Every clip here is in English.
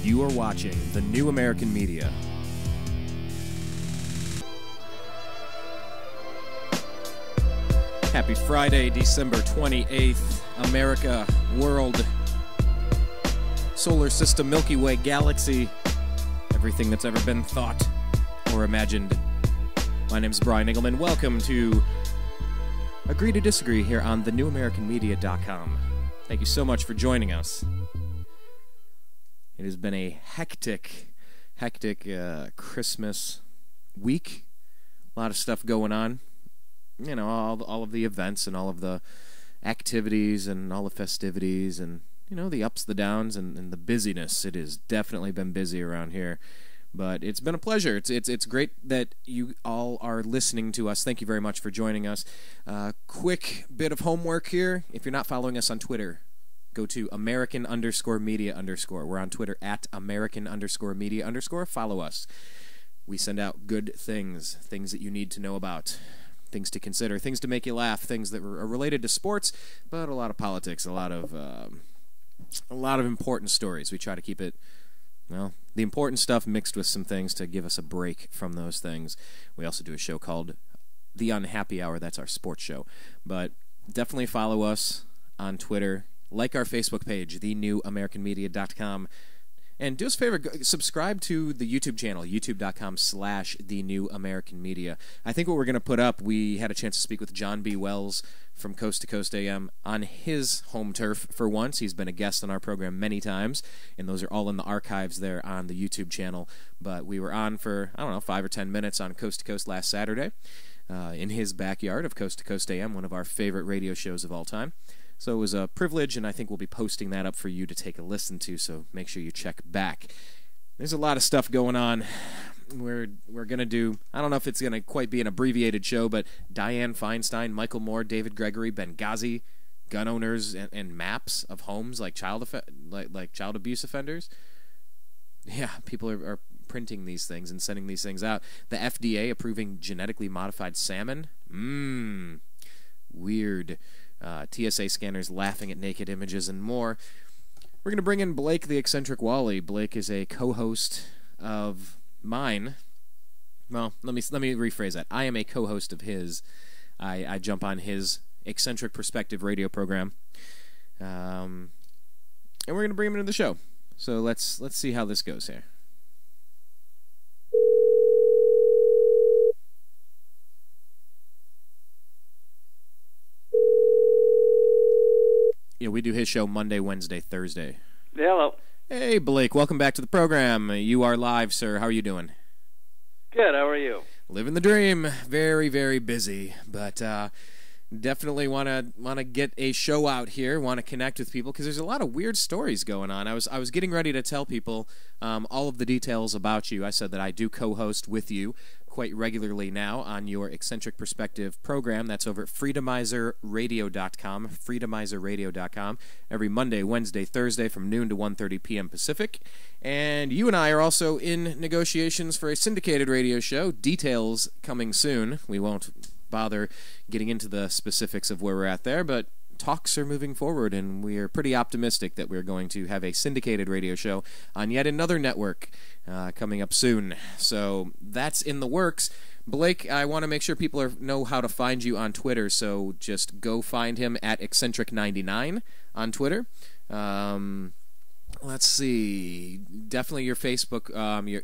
You are watching the New American Media. Happy Friday, December 28th. America, world, solar system, Milky Way, galaxy, everything that's ever been thought or imagined. My name's Brian Engelman. Welcome to Agree to Disagree here on thenewamericanmedia.com. Thank you so much for joining us. It has been a hectic Christmas week. A lot of stuff going on. You know, all of the events and all of the activities and all the festivities and, you know, the ups, the downs, and the busyness. It has definitely been busy around here. But it's been a pleasure. It's great that you all are listening to us. Thank you very much for joining us. Quick bit of homework here. If you're not following us on Twitter, go to American_media_. We're on Twitter at American_media_. Follow us. We send out good things that you need to know about, things to consider, things to make you laugh, things that are related to sports, but a lot of politics, a lot of important stories. We try to keep it, well, the important stuff mixed with some things to give us a break from those things. We also do a show called The Unhappy Hour. That's our sports show. But definitely follow us on Twitter. Like our Facebook page, thenewamericanmedia.com. And do us a favor, subscribe to the YouTube channel, youtube.com/thenewamericanmedia. I think what we're going to put up, we had a chance to speak with John B. Wells from Coast to Coast AM on his home turf for once. He's been a guest on our program many times, and those are all in the archives there on the YouTube channel. But we were on for, 5 or 10 minutes on Coast to Coast last Saturday in his backyard of Coast to Coast AM, one of our favorite radio shows of all time. So it was a privilege, and I think we'll be posting that up for you to take a listen to, so make sure you check back. There's a lot of stuff going on. We're going to do, I don't know if it's going to quite be an abbreviated show, but Dianne Feinstein, Michael Moore, David Gregory, Benghazi, gun owners, and maps of homes like child abuse offenders. Yeah, people are printing these things and sending these things out. The FDA approving genetically modified salmon. Weird. TSA scanners laughing at naked images and more. We're going to bring in Blake, the eccentric Walley. Blake is a co-host of mine. Well, let me rephrase that. I am a co-host of his. I jump on his eccentric perspective radio program, and we're going to bring him into the show. So let's see how this goes here. You know, we do his show Monday, Wednesday, Thursday. Hello. Hey, Blake. Welcome back to the program. You are live, sir. How are you doing? Good. How are you? Living the dream. Very, very busy, but definitely want to get a show out here. Want to connect with people because there's a lot of weird stories going on. I was getting ready to tell people all of the details about you. I said that I do co-host with you quite regularly now on your Eccentric Perspective program. That's over at freedomizerradio.com, freedomizerradio.com, every Monday, Wednesday, Thursday from noon to 1:30 p.m. Pacific. And you and I are also in negotiations for a syndicated radio show. Details coming soon. We won't bother getting into the specifics of where we're at there, but talks are moving forward, and we are pretty optimistic that we're going to have a syndicated radio show on yet another network coming up soon. So that's in the works. Blake, I want to make sure people know how to find you on Twitter, so just go find him at Eccentric99 on Twitter. Let's see. Definitely your Facebook,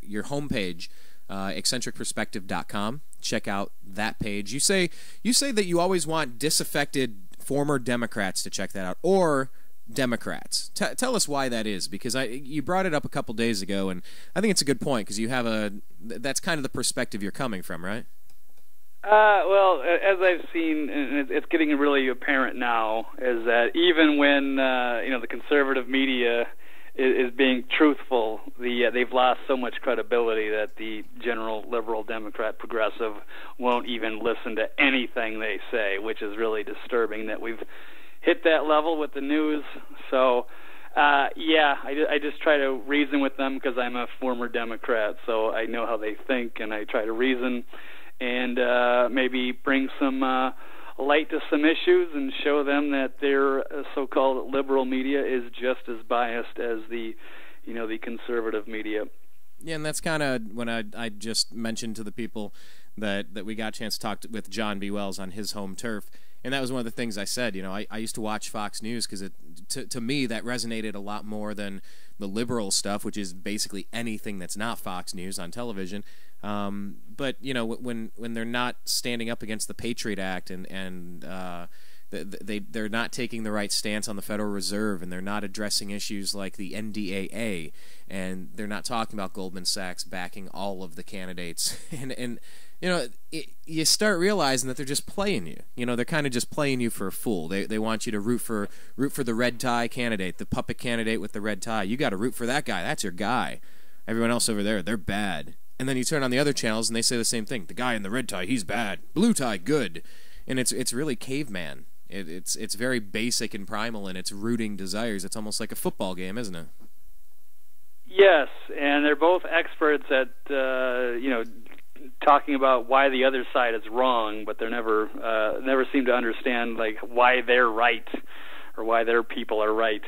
your homepage, eccentricperspective.com. Check out that page. You say that you always want disaffected former Democrats to check that out, or Democrats. Tell us why that is, because you brought it up a couple days ago, and I think it's a good point, because you have that's kind of the perspective you're coming from, right? Well, as I've seen, and it's getting really apparent now, is that even when the conservative media is being truthful, they've lost so much credibility that the general liberal, Democrat, progressive won't even listen to anything they say, which is really disturbing that we've hit that level with the news. So, I just try to reason with them because I'm a former Democrat, so I know how they think, and I try to reason and maybe bring some light to some issues and show them that their so-called liberal media is just as biased as the the conservative media. Yeah, and that's kind of when I just mentioned to the people that we got a chance to talk with John B. Wells on his home turf, and that was one of the things I said. I used to watch Fox News because to me that resonated a lot more than the liberal stuff, which is basically anything that's not Fox News on television. But when they're not standing up against the Patriot Act and they're not taking the right stance on the Federal Reserve, and they're not addressing issues like the NDAA, and they're not talking about Goldman Sachs backing all of the candidates, and you start realizing that they're just playing you. They're kind of just playing you for a fool. They want you to root for the red tie candidate, the puppet candidate with the red tie. You got to root for that guy. That's your guy. Everyone else over there, they're bad. And then you turn on the other channels and they say the same thing. The guy in the red tie, he's bad. Blue tie, good. And it's really caveman. It's very basic and primal in its rooting desires. It's almost like a football game, isn't it? Yes, and they're both experts at talking about why the other side is wrong, but they never seem to understand why they're right or why their people are right.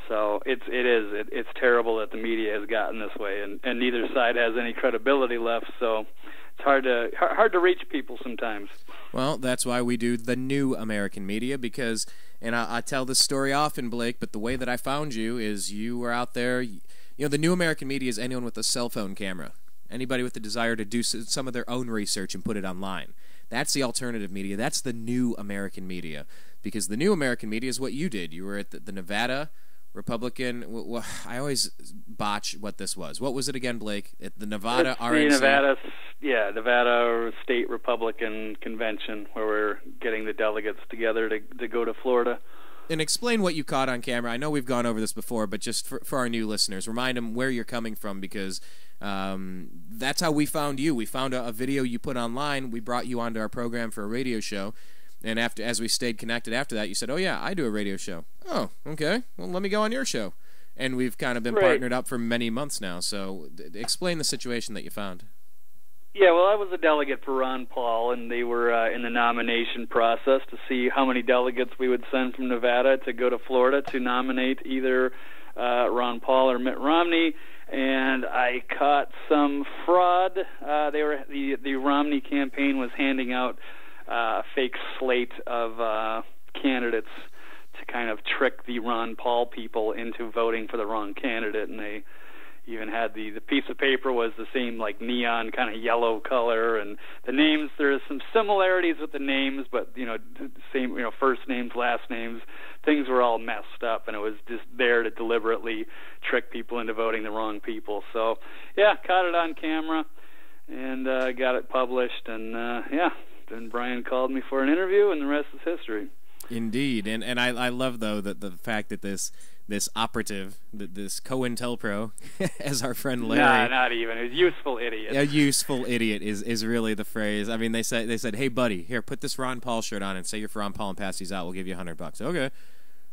So it's terrible that the media has gotten this way, and neither side has any credibility left. So it's hard to reach people sometimes. Well, that's why we do the new American media, because, and I tell this story often, Blake, but the way that I found you is you were out there. The new American media is anyone with a cell phone camera, anybody with the desire to do some of their own research and put it online. That's the alternative media. That's the new American media, because the new American media is what you did. You were at the Nevada Republican. I always botch what this was. What was it again, Blake? At the Nevada RNC? The Nevada State Republican Convention, where we're getting the delegates together to go to Florida. And explain what you caught on camera. I know we've gone over this before, but just for our new listeners, remind them where you're coming from, because that's how we found you. We found a video you put online. We brought you onto our program for a radio show. And as we stayed connected after that, you said, "Oh yeah, I do a radio show." Oh, okay. Well, let me go on your show. And we've kind of been partnered up for many months now. So explain the situation that you found. Yeah, well, I was a delegate for Ron Paul, and they were in the nomination process to see how many delegates we would send from Nevada to go to Florida to nominate either Ron Paul or Mitt Romney. And I caught some fraud. The Romney campaign was handing out a fake slate of candidates to kind of trick the Ron Paul people into voting for the wrong candidate, and they even had the piece of paper was the same neon kind of yellow color, and the names, there's some similarities with the names, but same first names, last names, things were all messed up, and it was just there to deliberately trick people into voting the wrong people. So yeah, caught it on camera and got it published, and then Brian called me for an interview, and the rest is history. Indeed, and I love though that the fact that this operative, this COINTELPRO, as our friend Larry. Nah, not even. A useful idiot. A useful idiot is really the phrase. I mean, they said, "Hey, buddy, here, put this Ron Paul shirt on and say you're for Ron Paul and pass these out. We'll give you $100." Okay.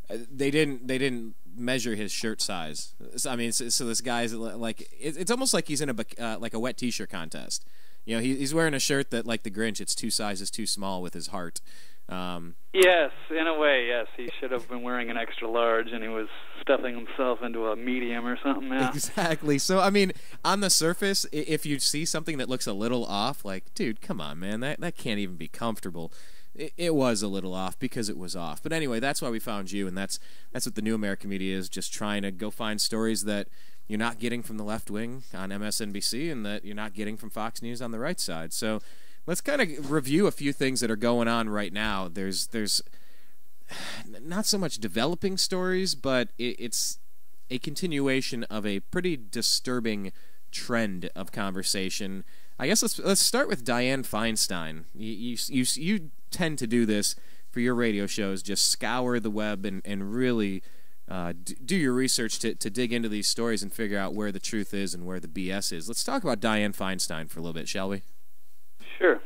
They didn't measure his shirt size. I mean, so this guy's it's almost like he's in a wet T-shirt contest. He's wearing a shirt that, like the Grinch, it's 2 sizes too small with his heart. Yes, in a way, yes. He should have been wearing an extra large, and he was stuffing himself into a medium or something. Yeah. Exactly. So, I mean, on the surface, if you see something that looks a little off, dude, come on, man, that can't even be comfortable. It was a little off because it was off. But anyway, that's why we found you, and that's what the new American media is, just trying to go find stories that you're not getting from the left wing on MSNBC and that you're not getting from Fox News on the right side. So let's kind of review a few things that are going on right now. There's not so much developing stories, but it's a continuation of a pretty disturbing trend of conversation. I guess let's start with Dianne Feinstein. You tend to do this for your radio shows, just scour the web and really do your research to dig into these stories and figure out where the truth is and where the BS is. Let's talk about Dianne Feinstein for a little bit, shall we? Sure.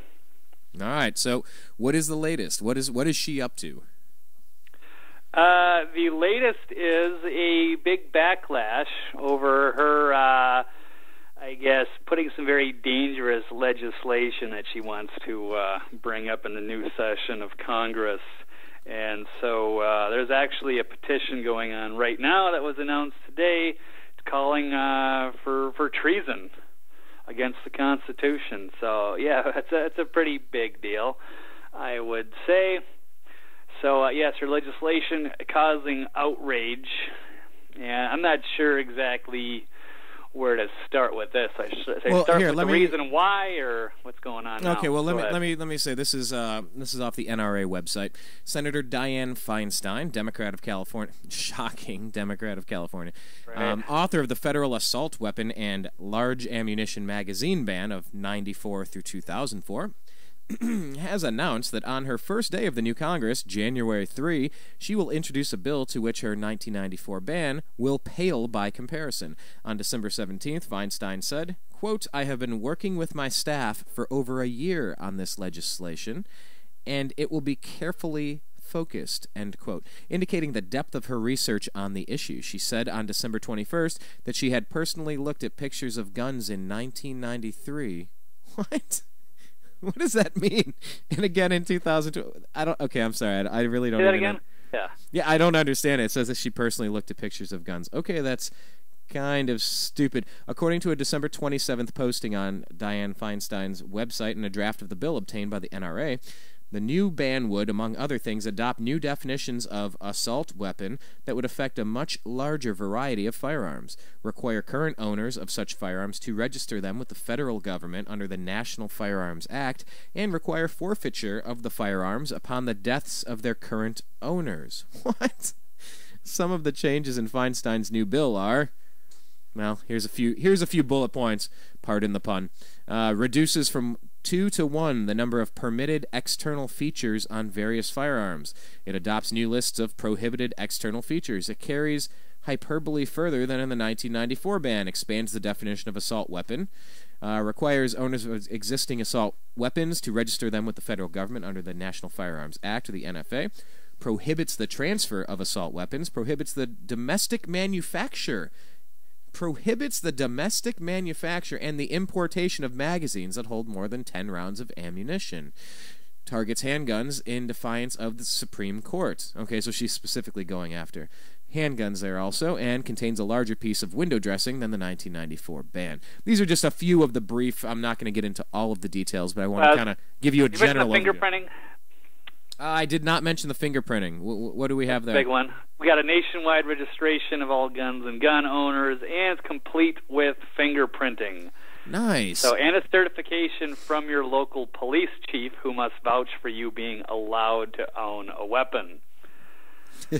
All right. So, what is the latest? What is she up to? The latest is a big backlash over her, I guess, putting some very dangerous legislation that she wants to bring up in the new session of Congress. And so there's actually a petition going on right now that was announced today. It's calling for treason against the Constitution. So yeah, it's a pretty big deal, I would say. So yes, her legislation causing outrage, and I'm not sure exactly where to start with this. I should say start with the reason why, or what's going on now. Okay, well let me say this is off the NRA website. Senator Dianne Feinstein, Democrat of California, shocking Democrat of California, right. Author of the federal assault weapon and large ammunition magazine ban of '94 through 2004. Has announced that on her first day of the new Congress, January 3, she will introduce a bill to which her 1994 ban will pale by comparison. On December 17th, Feinstein said, quote, "I have been working with my staff for over a year on this legislation, and it will be carefully focused," end quote, indicating the depth of her research on the issue. She said on December 21st that she had personally looked at pictures of guns in 1993. What? What does that mean? And again in 2002. Okay, I'm sorry. I really don't. Say that again? Yeah. Yeah, I don't understand it. It says that she personally looked at pictures of guns. Okay, that's kind of stupid. According to a December 27th posting on Dianne Feinstein's website and a draft of the bill obtained by the NRA, the new ban would, among other things, adopt new definitions of assault weapon that would affect a much larger variety of firearms, require current owners of such firearms to register them with the federal government under the National Firearms Act, and require forfeiture of the firearms upon the deaths of their current owners. What? Some of the changes in Feinstein's new bill are... Well, here's a few bullet points. Pardon the pun. Reduces from 2 to 1 the number of permitted external features on various firearms. It adopts new lists of prohibited external features. It carries hyperbole further than in the 1994 ban. Expands the definition of assault weapon. Requires owners of existing assault weapons to register them with the federal government under the National Firearms Act, or the NFA. Prohibits the transfer of assault weapons. Prohibits the domestic manufacture and the importation of magazines that hold more than 10 rounds of ammunition. Targets handguns in defiance of the Supreme Court. Okay, so she's specifically going after handguns there also, and contains a larger piece of window dressing than the 1994 ban. These are just a few of the brief. I'm not going to get into all of the details, but I want to kind of give you a general overview. Fingerprinting? I did not mention the fingerprinting. What do we have there? Big one. We got a nationwide registration of all guns and gun owners, and it's complete with fingerprinting. Nice. So, and a certification from your local police chief, who must vouch for you being allowed to own a weapon. So,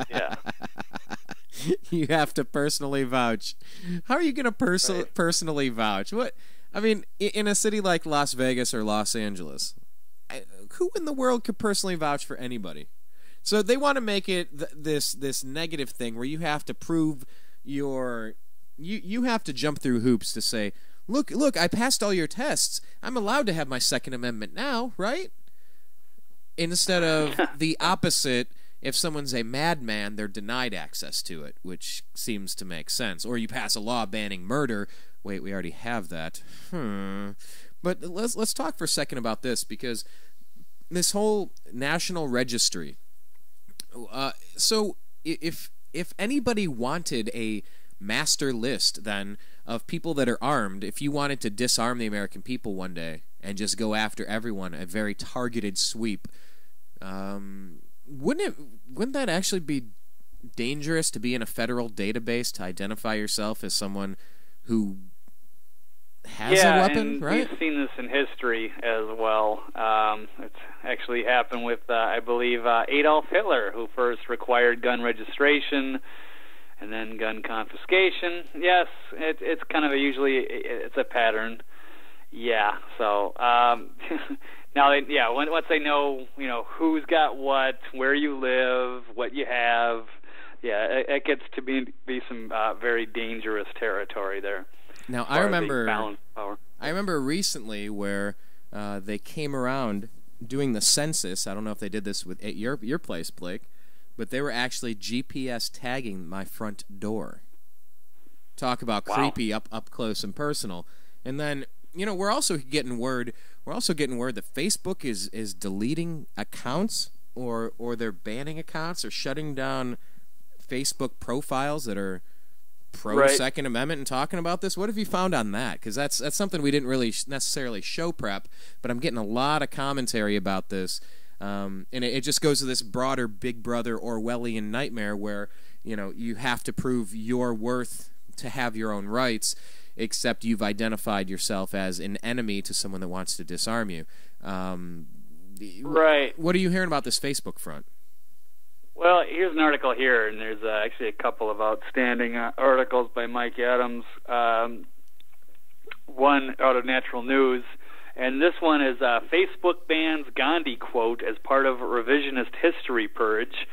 yeah. You have to personally vouch. How are you going to personally vouch? What? I mean, in a city like Las Vegas or Los Angeles, who in the world could personally vouch for anybody? So they want to make it this negative thing where you have to prove you have to jump through hoops to say, look, I passed all your tests. I'm allowed to have my Second Amendment now, right? Instead of the opposite, if someone's a madman, they're denied access to it, which seems to make sense. Or you pass a law banning murder. Wait, we already have that. But let's talk for a second about this, because this whole national registry. So if anybody wanted a master list then of people that are armed, if you wanted to disarm the American people one day and just go after everyone, a very targeted sweep, wouldn't that actually be dangerous to be in a federal database to identify yourself as someone who has a weapon, right? We've seen this in history as well. It's actually happened with, I believe, Adolf Hitler, who first required gun registration and then gun confiscation. Yes, it's kind of it's a pattern. Yeah. So now, once they know, who's got what, where you live, what you have, it gets to be some very dangerous territory there. Now, I remember recently where they came around doing the census. I don't know if they did this at your place, Blake, but they were actually GPS tagging my front door. Talk about creepy, up close and personal. And then, we're also getting word that Facebook is deleting accounts, or they're banning accounts or shutting down Facebook profiles that are pro-Second Amendment and talking about this? What have you found on that? Because that's something we didn't really necessarily show prep, but I'm getting a lot of commentary about this. And it just goes to this broader Big Brother Orwellian nightmare where, you have to prove your worth to have your own rights, except you've identified yourself as an enemy to someone that wants to disarm you. Right. What are you hearing about this Facebook front? Well, here's an article here, and there's actually a couple of outstanding articles by Mike Adams. One out of Natural News, and this one is Facebook bans Gandhi quote as part of revisionist history purge.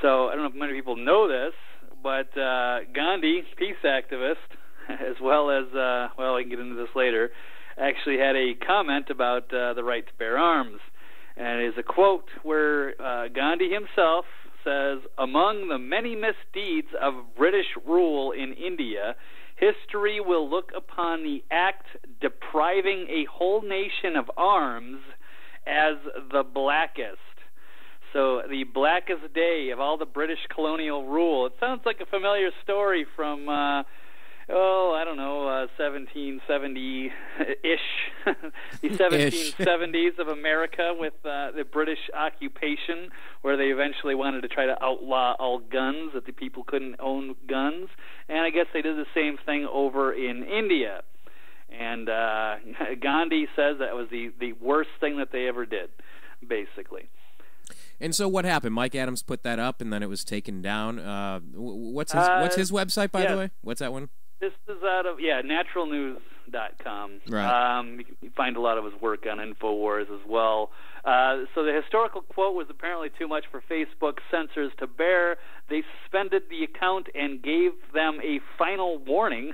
So I don't know if many people know this, but Gandhi, peace activist, as well as, we can get into this later, actually had a comment about the right to bear arms. And it is a quote where Gandhi himself says, "Among the many misdeeds of British rule in India, history will look upon the act depriving a whole nation of arms as the blackest." So the blackest day of all the British colonial rule. It sounds like a familiar story from, 1770-ish, the 1770s of America with the British occupation, where they eventually wanted to try to outlaw all guns, that the people couldn't own guns. And I guess they did the same thing over in India. And Gandhi says that was the worst thing that they ever did, basically. And so what happened? Mike Adams put that up, and then it was taken down. What's his website, by the way? What's that one? This is out of naturalnews.com. Right. You can find a lot of his work on InfoWars as well. So the historical quote was apparently too much for Facebook censors to bear. They suspended the account and gave them a final warning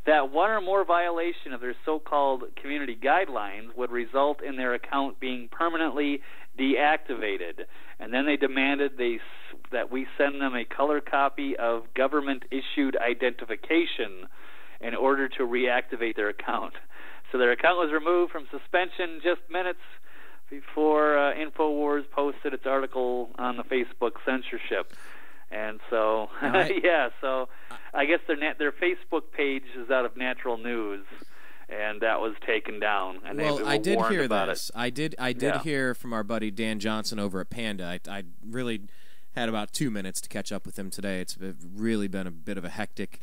that one or more violation of their so-called community guidelines would result in their account being permanently deactivated. And then they demanded that we send them a color copy of government-issued identification in order to reactivate their account. So their account was removed from suspension just minutes before InfoWars posted its article on the Facebook censorship. And so, so I guess their Facebook page is out of Natural News, and that was taken down. And well, I did hear this. I did hear from our buddy Dan Johnson over at Panda. I really had about 2 minutes to catch up with him today. It's really been a bit of a hectic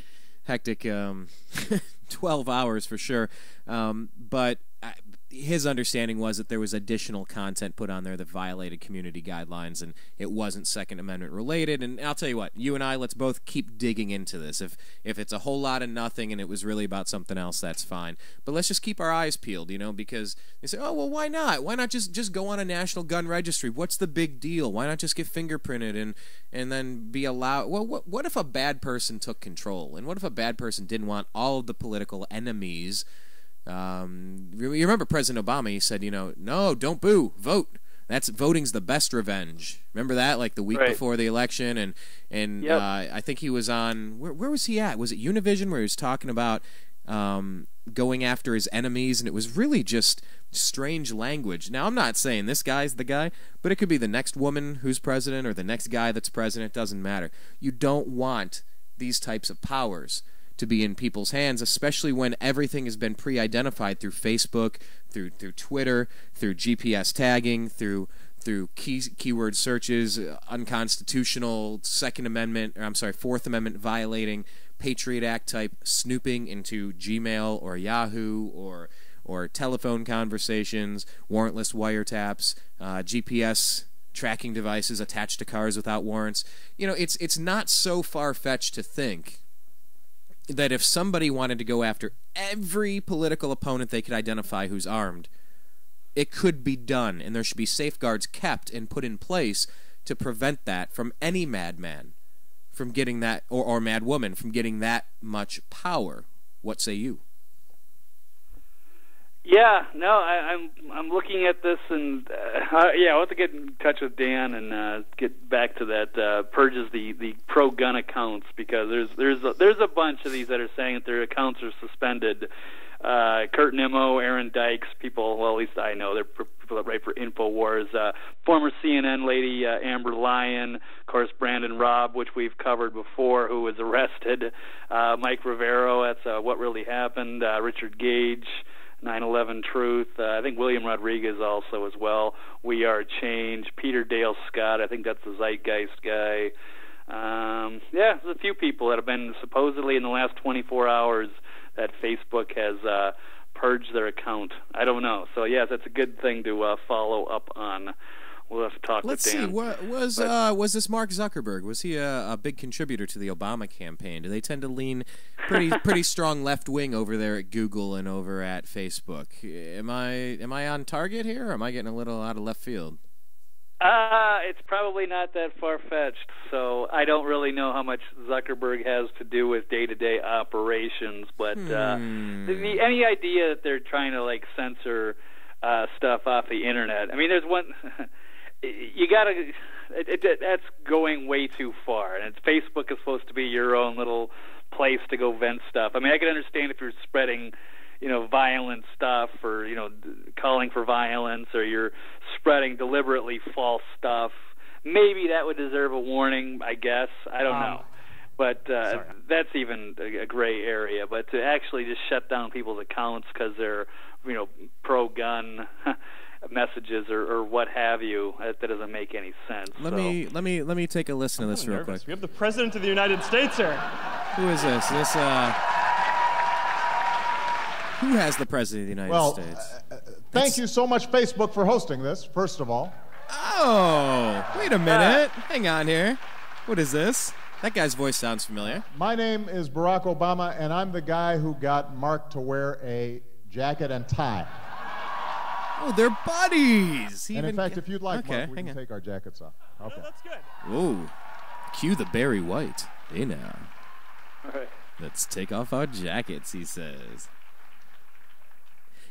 12 hours for sure. But his understanding was that there was additional content put on there that violated community guidelines, and it wasn't Second Amendment related. And I'll tell you what, you and I, let's both keep digging into this. If it's a whole lot of nothing and it was really about something else, that's fine. But let's just keep our eyes peeled, because they say, oh, well, why not? Why not just go on a national gun registry? What's the big deal? Why not just get fingerprinted and then be allowed? Well, what if a bad person took control? And what if a bad person didn't want all of the political enemies? You remember President Obama, he said, no, don't boo, vote. Voting's the best revenge. Remember that, like the week before the election? And yep. I think he was on, where was he at? Was it Univision, where he was talking about going after his enemies? And it was really just strange language. Now, I'm not saying this guy's the guy, but it could be the next woman who's president or the next guy that's president. It doesn't matter. You don't want these types of powers to be in people's hands, especially when everything has been pre-identified through Facebook, through Twitter, through GPS tagging, through keyword searches, unconstitutional Fourth Amendment violating, Patriot Act type snooping into Gmail or Yahoo or telephone conversations, warrantless wiretaps, GPS tracking devices attached to cars without warrants. It's not so far-fetched to think that if somebody wanted to go after every political opponent they could identify who's armed, it could be done, and there should be safeguards kept and put in place to prevent that from any madman from getting that, or madwoman from getting that much power. What say you? Yeah, no, I'm looking at this, and I'll have to get in touch with Dan and get back to that. Purges the pro-gun accounts, because there's a bunch of these that are saying that their accounts are suspended Kurt Nimmo, Aaron Dykes, people, well, at least I know, they're people that write for InfoWars. Former CNN lady Amber Lyon, of course, Brandon Robb, which we've covered before, who was arrested. Mike Rivero, that's What Really Happened. Richard Gage, 9/11 Truth. I think William Rodriguez also as well. We Are Change. Peter Dale Scott, I think that's the Zeitgeist guy. Yeah, there's a few people that have been supposedly in the last 24 hours that Facebook has purged their account. I don't know. So, yes, that's a good thing to follow up on. We'll have to talk Let's with Dan. see. Was this Mark Zuckerberg? Was he a big contributor to the Obama campaign? Do they tend to lean pretty strong left wing over there at Google and over at Facebook? Am I on target here, or am I getting a little out of left field? It's probably not that far-fetched, so I don't really know how much Zuckerberg has to do with day-to-day operations, but any idea that they're trying to, like, censor stuff off the Internet, I mean, there's one, you gotta, that's going way too far, and Facebook is supposed to be your own little place to go vent stuff. I mean, I can understand if you're spreading violent stuff, or, calling for violence, or you're spreading deliberately false stuff. Maybe that would deserve a warning, I guess. I don't know. But that's even a gray area. But to actually just shut down people's accounts because they're, pro-gun messages or what have you, that doesn't make any sense. Let me take a listen to this real quick. We have the President of the United States here. Who is this? Who has the President of the United States? Thank you so much, Facebook, for hosting this, first of all. Oh, wait a minute. Hang on here. What is this? That guy's voice sounds familiar. My name is Barack Obama, and I'm the guy who got Mark to wear a jacket and tie. Oh, they're buddies. And in fact, if you'd like, Mark, we can take our jackets off. Okay. No, that's good. Ooh, cue the Barry White. Hey now. All right. Let's take off our jackets, he says.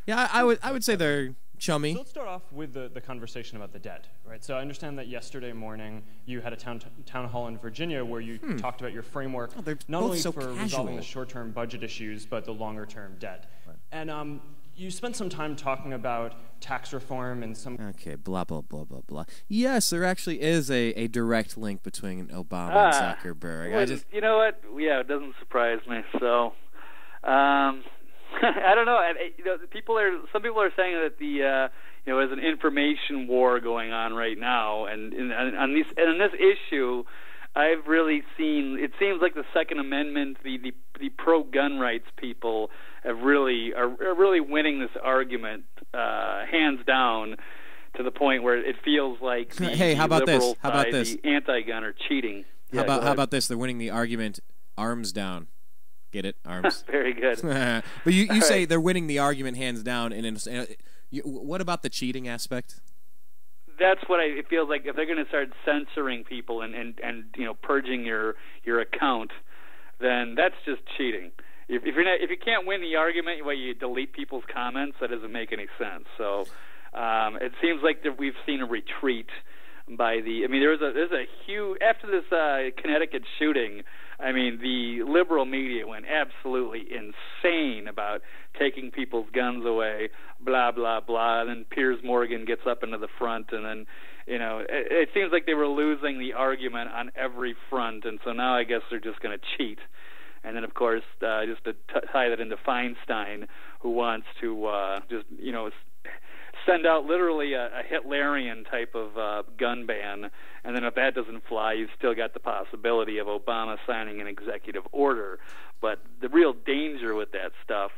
Yeah, I would say they're chummy. So let's start off with the conversation about the debt, right? So I understand that yesterday morning you had a town hall in Virginia where you talked about your framework, not only for resolving the short-term budget issues, but the longer-term debt. Right. And you spent some time talking about tax reform and some... Okay, blah, blah, blah, blah, blah. Yes, there actually is a direct link between Obama and Zuckerberg. Well, you know what? Yeah, it doesn't surprise me. So, I don't know. Some people are saying that there's an information war going on right now, and on this issue, I've really seen. It seems like the Second Amendment, the pro-gun rights people are really winning this argument hands down, to the point where it feels like the liberal side, the anti-gun, are cheating. How about this? They're winning the argument arms down. Get it? Arms. Very good. But you say they're winning the argument hands down. What about the cheating aspect? That's what it feels like. If they're going to start censoring people and purging your account, then that's just cheating. If you can't win the argument, you delete people's comments. That doesn't make any sense. So it seems like that we've seen a retreat by the. I mean, there's a huge after this Connecticut shooting. I mean, the liberal media went absolutely insane about taking people's guns away, blah, blah, blah. And then Piers Morgan gets up into the front, and then, it seems like they were losing the argument on every front. And so now I guess they're just going to cheat. And then, of course, just to tie that into Feinstein, who wants to send out literally a Hitlerian type of gun ban, and then if that doesn't fly, you've still got the possibility of Obama signing an executive order. But the real danger with that stuff,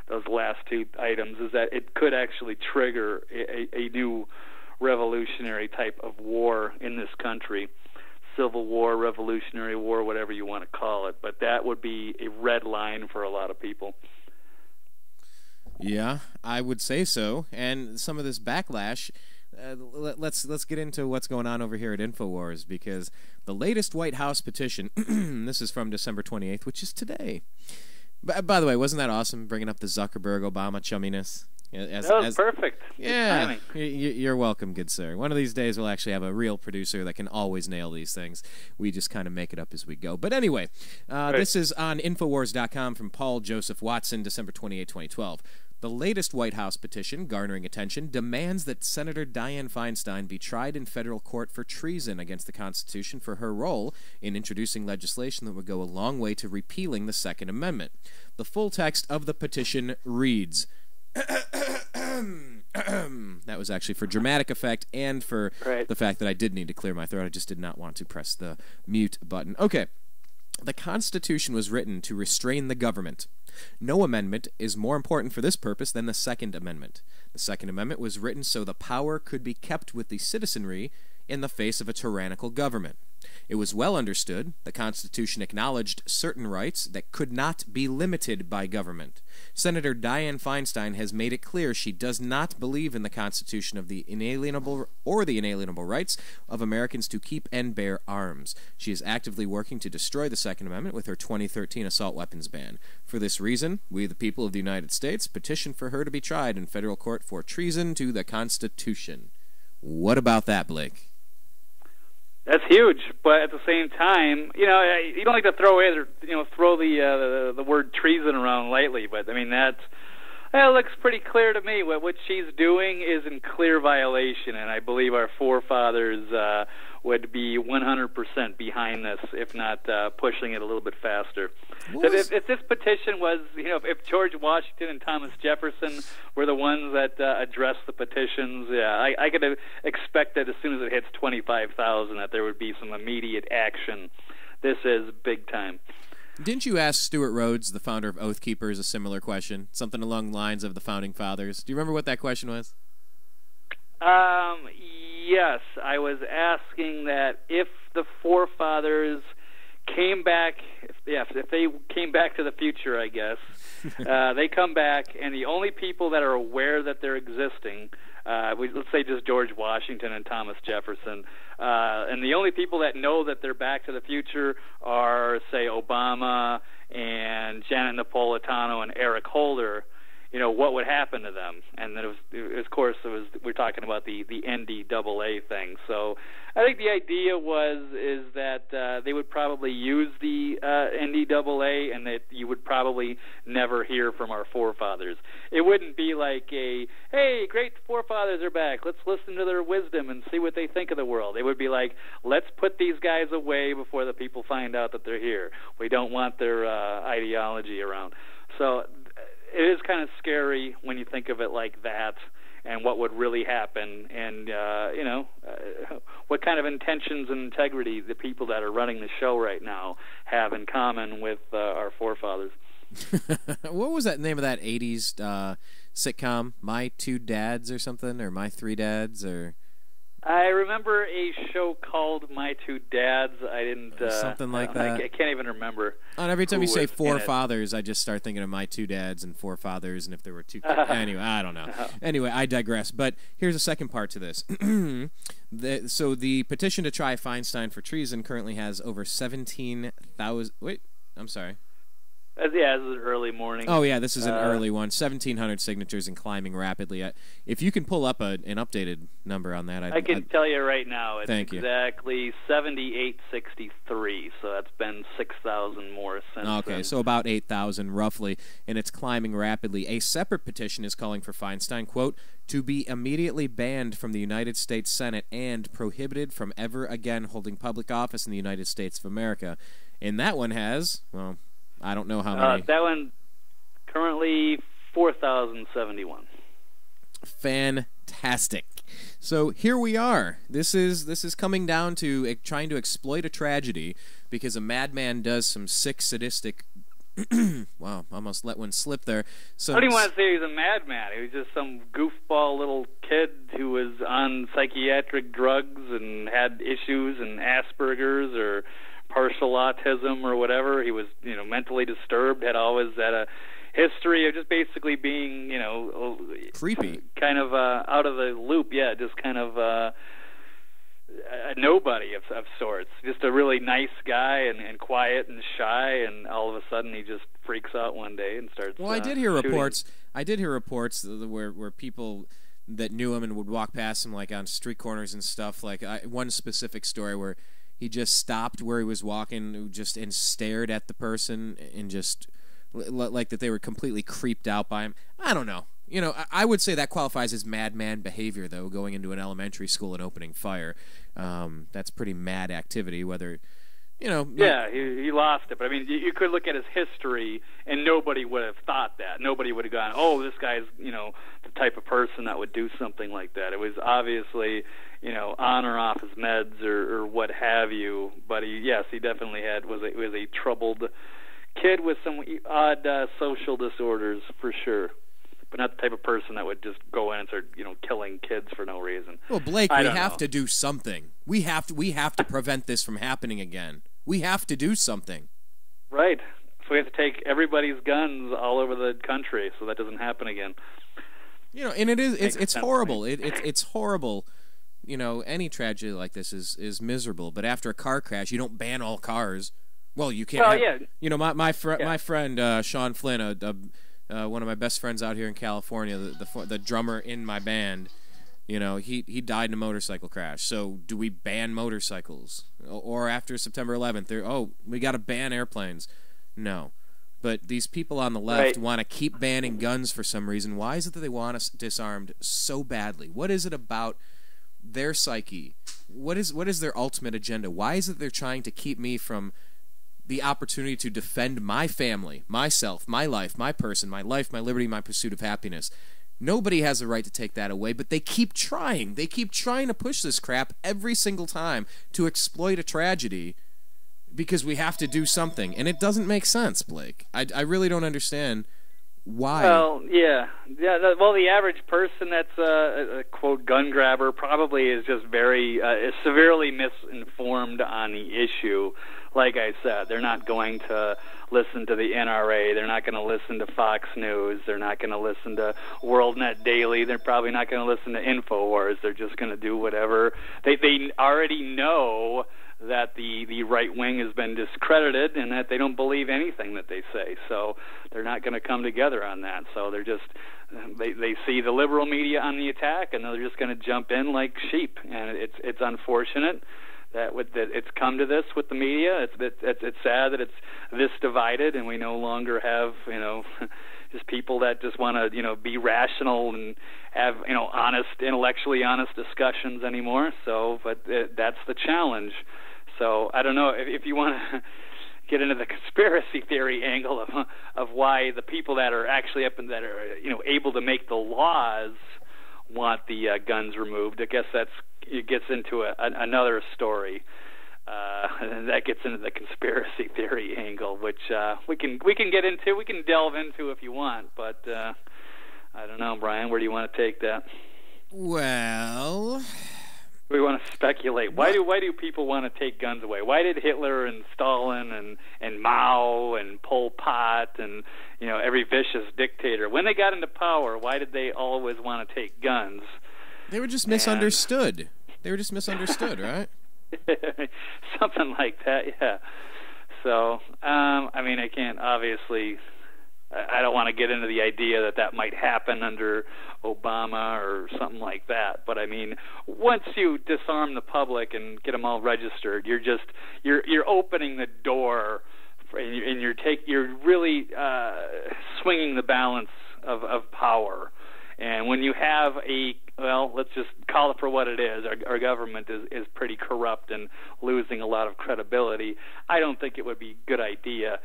those last two items, is that it could actually trigger a new revolutionary type of war in this country. Civil war, revolutionary war, whatever you want to call it. But that would be a red line for a lot of people. Yeah, I would say so. And some of this backlash, let's get into what's going on over here at InfoWars, because the latest White House petition, this is from December 28th, which is today. By the way, wasn't that awesome, bringing up the Zuckerberg-Obama chumminess? That was perfect. Yeah, you're welcome, good sir. One of these days we'll actually have a real producer that can always nail these things. We just kind of make it up as we go. But anyway, this is on Infowars.com from Paul Joseph Watson, December 28, 2012. The latest White House petition, garnering attention, demands that Senator Dianne Feinstein be tried in federal court for treason against the Constitution for her role in introducing legislation that would go a long way to repealing the Second Amendment. The full text of the petition reads... That was actually for dramatic effect and for the fact that I did need to clear my throat. I just did not want to press the mute button. Okay. The Constitution was written to restrain the government. No amendment is more important for this purpose than the Second Amendment. The Second Amendment was written so the power could be kept with the citizenry in the face of a tyrannical government. It was well understood the Constitution acknowledged certain rights that could not be limited by government. Senator Dianne Feinstein has made it clear she does not believe in the Constitution of the inalienable rights of Americans to keep and bear arms. She is actively working to destroy the Second Amendment with her 2013 assault weapons ban. For this reason, we, the people of the United States, petition for her to be tried in federal court for treason to the Constitution. What about that, Blake? That's huge, but at the same time, you don't like to throw the word treason around lightly. But I mean that looks pretty clear to me. What she's doing is in clear violation, and I believe our forefathers would be 100% behind this, if not pushing it a little bit faster. If this petition was, if George Washington and Thomas Jefferson were the ones that addressed the petitions, I could expect that as soon as it hits 25,000 that there would be some immediate action. This is big time. Didn't you ask Stuart Rhodes, the founder of Oath Keepers, a similar question? Something along the lines of the Founding Fathers. Do you remember what that question was? Yes, I was asking that if the forefathers came back, if they came back to the future, I guess, they come back, and the only people that are aware that they're existing, let's say just George Washington and Thomas Jefferson, and the only people that know that they're back to the future are, say, Obama and Janet Napolitano and Eric Holder. What would happen to them? And then we're talking about the NDAA thing. So I think the idea is that they would probably use the NDAA, and that you would probably never hear from our forefathers. It wouldn't be like hey, great forefathers are back, let's listen to their wisdom and see what they think of the world. It would be like, let's put these guys away before the people find out that they're here. We don't want their ideology around. So it is kind of scary when you think of it like that, and what would really happen, and what kind of intentions and integrity the people that are running the show right now have in common with our forefathers. What was that name of that 80s sitcom? My Two Dads or something, or My Three Dads, or... I remember a show called My Two Dads. I didn't... something like that. I can't even remember. And every time you say forefathers, I just start thinking of My Two Dads and forefathers, and if there were two... Anyway, I don't know. Anyway, I digress. But here's a second part to this. So the petition to try Feinstein for treason currently has over 17,000... Wait, I'm sorry. This is early morning. Oh, yeah, this is an early one. 1,700 signatures and climbing rapidly. If you can pull up an updated number on that, I can tell you right now. It's thank you. Exactly 7863. So that's been 6,000 more since. Okay, then. So about 8,000 roughly, and it's climbing rapidly. A separate petition is calling for Feinstein, quote, to be immediately banned from the United States Senate and prohibited from ever again holding public office in the United States of America. And that one has, well... I don't know how many. That one currently 4,071. Fantastic. So here we are. This is coming down to trying to exploit a tragedy because a madman does some sick, sadistic. Wow, almost let one slip there. I don't even want to say he was a madman. He was just some goofball little kid who was on psychiatric drugs and had issues and Asperger's or partial autism or whatever. He was, mentally disturbed, had always had a history of just basically being, creepy, kind of out of the loop. Yeah, just kind of a nobody of sorts, just a really nice guy and quiet and shy, and all of a sudden he just freaks out one day and starts. Well, I did hear reports. I did hear reports where people that knew him and would walk past him like on street corners and stuff. Like one specific story where he just stopped where he was walking, just and stared at the person and just like that they were completely creeped out by him. I don't know. You know, I would say that qualifies as madman behavior, though, going into an elementary school and opening fire. That's pretty mad activity, whether, you know... Yeah, he lost it. But, I mean, you could look at his history, and nobody would have thought that. Nobody would have gone, oh, this guy's, you know, the type of person that would do something like that. It was obviously, you know, on or off his meds or what have you. But, he definitely was a troubled kid with some odd social disorders, for sure. But not the type of person that would just go in and start, you know, killing kids for no reason. Well, Blake, we have to do something. We have to prevent this from happening again. We have to do something. Right. So we have to take everybody's guns all over the country so that doesn't happen again. You know, and it's horrible. It's horrible. You know, any tragedy like this is miserable. But after a car crash, you don't ban all cars. Well, you can't. Well, yeah. You know, my friend Sean Flynn, one of my best friends out here in California, the drummer in my band, you know, he died in a motorcycle crash. So do we ban motorcycles? Or after September 11th, we got to ban airplanes? No. But these people on the left want to keep banning guns for some reason. Why is it that they want us disarmed so badly? What is it about their psyche? What is their ultimate agenda? Why is it they're trying to keep me from the opportunity to defend my family, myself, my life, my person, my life, my liberty, my pursuit of happiness? Nobody has a right to take that away, but they keep trying. They keep trying to push this crap every single time to exploit a tragedy because we have to do something. And it doesn't make sense, Blake. I really don't understand why. Well, yeah. Well, the average person that's a quote gun grabber probably is just very severely misinformed on the issue. Like I said, they're not going to listen to the NRA. They're not going to listen to Fox News. They're not going to listen to WorldNet Daily. They're probably not going to listen to InfoWars. They're just going to do whatever. They already know that the right wing has been discredited and that they don't believe anything that they say. So they're not going to come together on that. So they're just they see the liberal media on the attack and they're just going to jump in like sheep. And it's unfortunate that it's come to this with the media. It's sad that it's this divided and we no longer have, you know, just people that just want to, you know, be rational and have, you know, intellectually honest discussions anymore. So, but that's the challenge. So I don't know if you want to get into the conspiracy theory angle of why the people that are actually that are, you know, able to make the laws want the guns removed. I guess it gets into another story. And that gets into the conspiracy theory angle, which we can get into. We can delve into if you want, but I don't know, Brian. Where do you want to take that? Well, we want to speculate. Why do people want to take guns away? Why did Hitler and Stalin and Mao and Pol Pot and, you know, every vicious dictator, when they got into power, why did they always want to take guns? They were just misunderstood. They were just misunderstood, right? Something like that, yeah. So, I mean, I can't obviously. I don't want to get into the idea that might happen under Obama or something like that. But I mean, once you disarm the public and get them all registered, you're opening the door, and you're really swinging the balance of power. And when you have let's just call it for what it is. Our government is pretty corrupt and losing a lot of credibility. I don't think it would be a good idea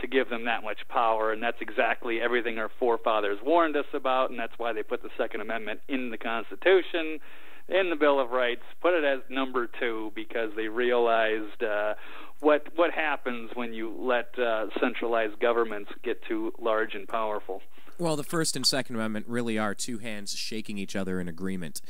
to give them that much power, and that's exactly everything our forefathers warned us about, and that's why they put the Second Amendment in the Constitution, in the Bill of Rights, put it as number 2, because they realized what happens when you let centralized governments get too large and powerful. Well, the First and Second Amendment really are two hands shaking each other in agreement.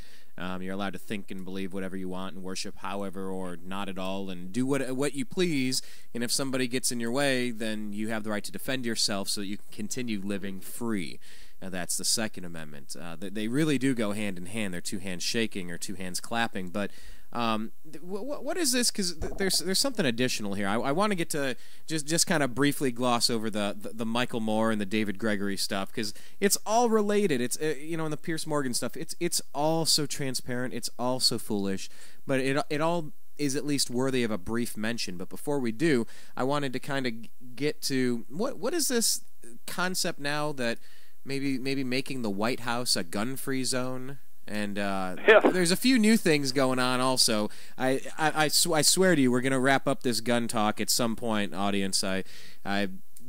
You're allowed to think and believe whatever you want and worship however or not at all and do what you please. And if somebody gets in your way, then you have the right to defend yourself so that you can continue living free. That's the Second Amendment. They really do go hand in hand. They're two hands shaking or two hands clapping. But What is this? Because there's something additional here. I want to get to just kind of briefly gloss over the Michael Moore and the David Gregory stuff, because it's all related. It's in the Piers Morgan stuff. It's all so transparent. It's all so foolish, but it all is at least worthy of a brief mention. But before we do, I wanted to kind of get to what is this concept now that maybe making the White House a gun-free zone. And there's a few new things going on also. I swear to you, we're going to wrap up this gun talk at some point, audience.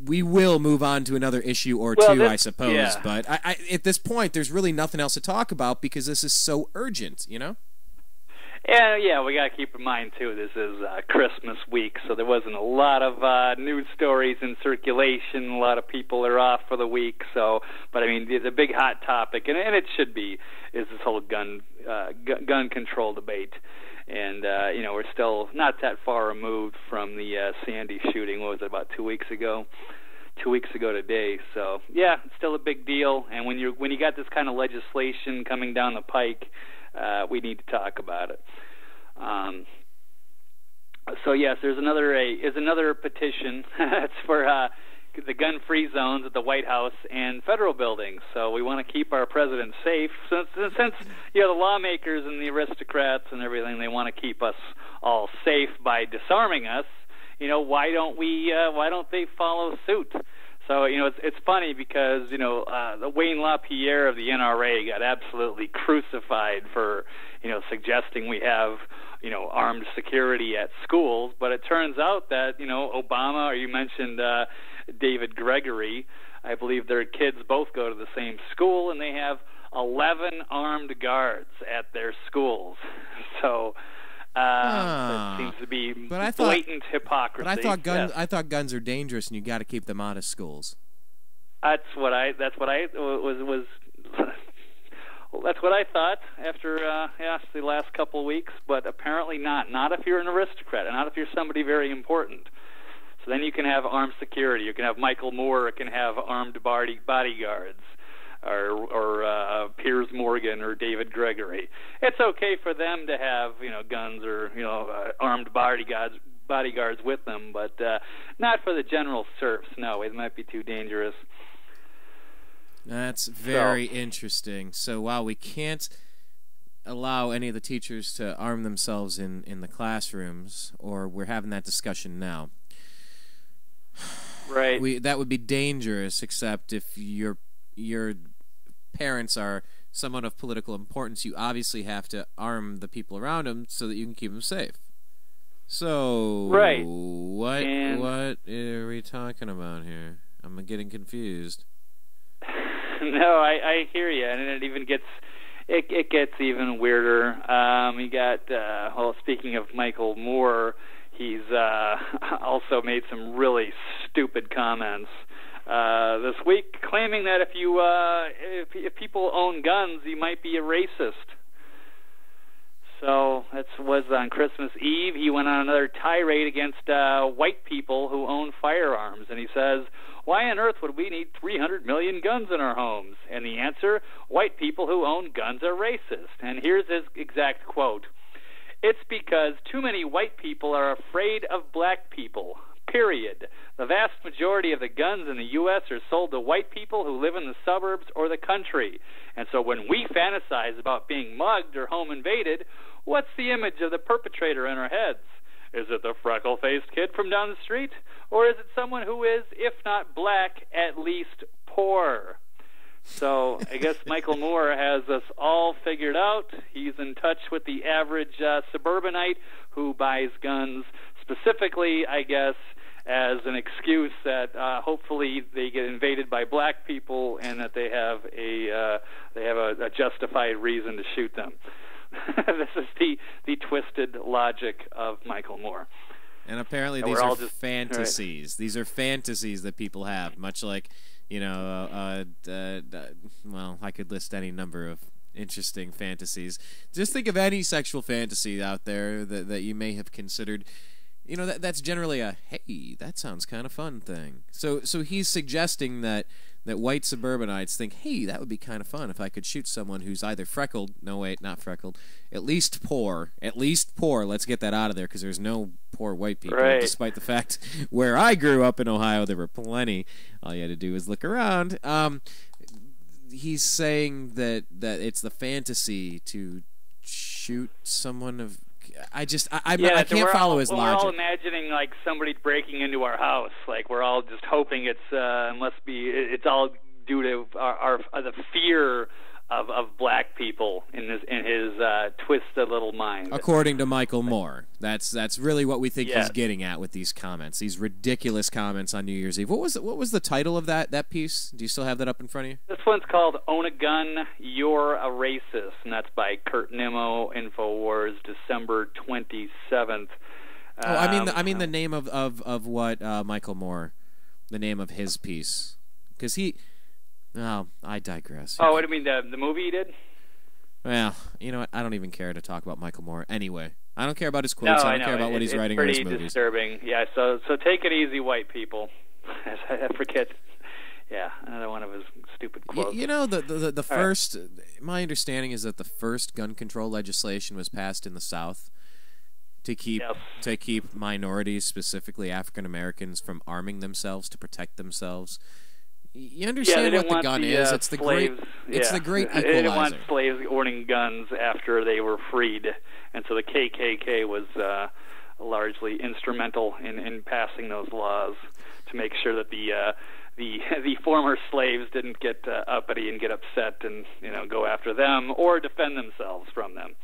We will move on to another issue or two, I suppose. Yeah. But at this point, there's really nothing else to talk about because this is so urgent, Yeah, we got to keep in mind, too, this is Christmas week, so there wasn't a lot of news stories in circulation. A lot of people are off for the week, but I mean, the big hot topic, and it should be, is this whole gun control debate. And, we're still not that far removed from the Sandy shooting. What was it, about 2 weeks ago? 2 weeks ago today. So, yeah, it's still a big deal. And when you got this kind of legislation coming down the pike, we need to talk about it. So yes, there's another petition. It's for the gun-free zones at the White House and federal buildings. So we want to keep our president safe. Since the lawmakers and the aristocrats and everything, they want to keep us all safe by disarming us. Why don't they follow suit? So, it's funny because, the Wayne LaPierre of the NRA got absolutely crucified for, suggesting we have, armed security at schools. But it turns out that, Obama, or you mentioned David Gregory, I believe their kids both go to the same school, and they have 11 armed guards at their schools. So... that seems to be blatant hypocrisy. But I thought guns are dangerous, and you got to keep them out of schools. That's what I thought after the last couple of weeks. But apparently not. Not if you're an aristocrat, and not if you're somebody very important. So then you can have armed security. You can have Michael Moore. You can have armed bodyguards. Or Piers Morgan or David Gregory. It's okay for them to have guns or armed bodyguards with them, but not for the general serfs. No, it might be too dangerous. That's very interesting. So while we can't allow any of the teachers to arm themselves in the classrooms, or we're having that discussion now, right? That would be dangerous, except if your parents are someone of political importance, you obviously have to arm the people around them so that you can keep them safe. So, right. What are we talking about here? I'm getting confused. No, I hear you, and it even gets even weirder. You got speaking of Michael Moore, he's also made some really stupid comments this week, claiming that if people own guns, you might be a racist. So that was on Christmas Eve. He went on another tirade against white people who own firearms, and he says, "Why on earth would we need 300 million guns in our homes?" And the answer: white people who own guns are racist. And here's his exact quote: "It's because too many white people are afraid of black people. Period. The vast majority of the guns in the U.S. are sold to white people who live in the suburbs or the country. And so when we fantasize about being mugged or home invaded, what's the image of the perpetrator in our heads? Is it the freckle-faced kid from down the street? Or is it someone who is, if not black, at least poor?" So I guess Michael Moore has us all figured out. He's in touch with the average suburbanite who buys guns specifically, I guess, as an excuse that hopefully they get invaded by black people and that they have a justified reason to shoot them. This is the twisted logic of Michael Moore. And apparently these are fantasies. Right. These are fantasies that people have, much like, well, I could list any number of interesting fantasies. Just think of any sexual fantasy out there that you may have considered. That's generally a, hey, that sounds kind of fun thing. So he's suggesting that that white suburbanites think, hey, that would be kind of fun if I could shoot someone who's either freckled, no wait, not freckled, at least poor, let's get that out of there because there's no poor white people, right. Despite the fact where I grew up in Ohio there were plenty. All you had to do was look around. He's saying that it's the fantasy to shoot someone of... I can't follow his logic. We're all imagining like somebody breaking into our house. Like we're all just hoping it's all due to the fear of black people in his twisted little mind. According to Michael Moore, that's really what we think he's getting at with these comments. These ridiculous comments on New Year's Eve. What was the title of that piece? Do you still have that up in front of you? This one's called "Own a Gun, You're a Racist," and that's by Kurt Nimmo, Infowars, December 27th. I mean the name of what Michael Moore, the name of his piece, because he. Oh, I digress. Oh, what do you mean, the movie he did? Well, you know what? I don't even care to talk about Michael Moore. Anyway, I don't care about his quotes. I don't care about what he's writing in his movies. It's pretty disturbing. Yeah, so take it easy, white people. I forget. Yeah, another one of his stupid quotes. You know, the first... My understanding is that the first gun control legislation was passed in the South to keep minorities, specifically African Americans, from arming themselves to protect themselves. You understand what the gun is? It's the great equalizer. They didn't want slaves owning guns after they were freed, and so the KKK was largely instrumental in passing those laws to make sure that the former slaves didn't get uppity and get upset and go after them or defend themselves from them.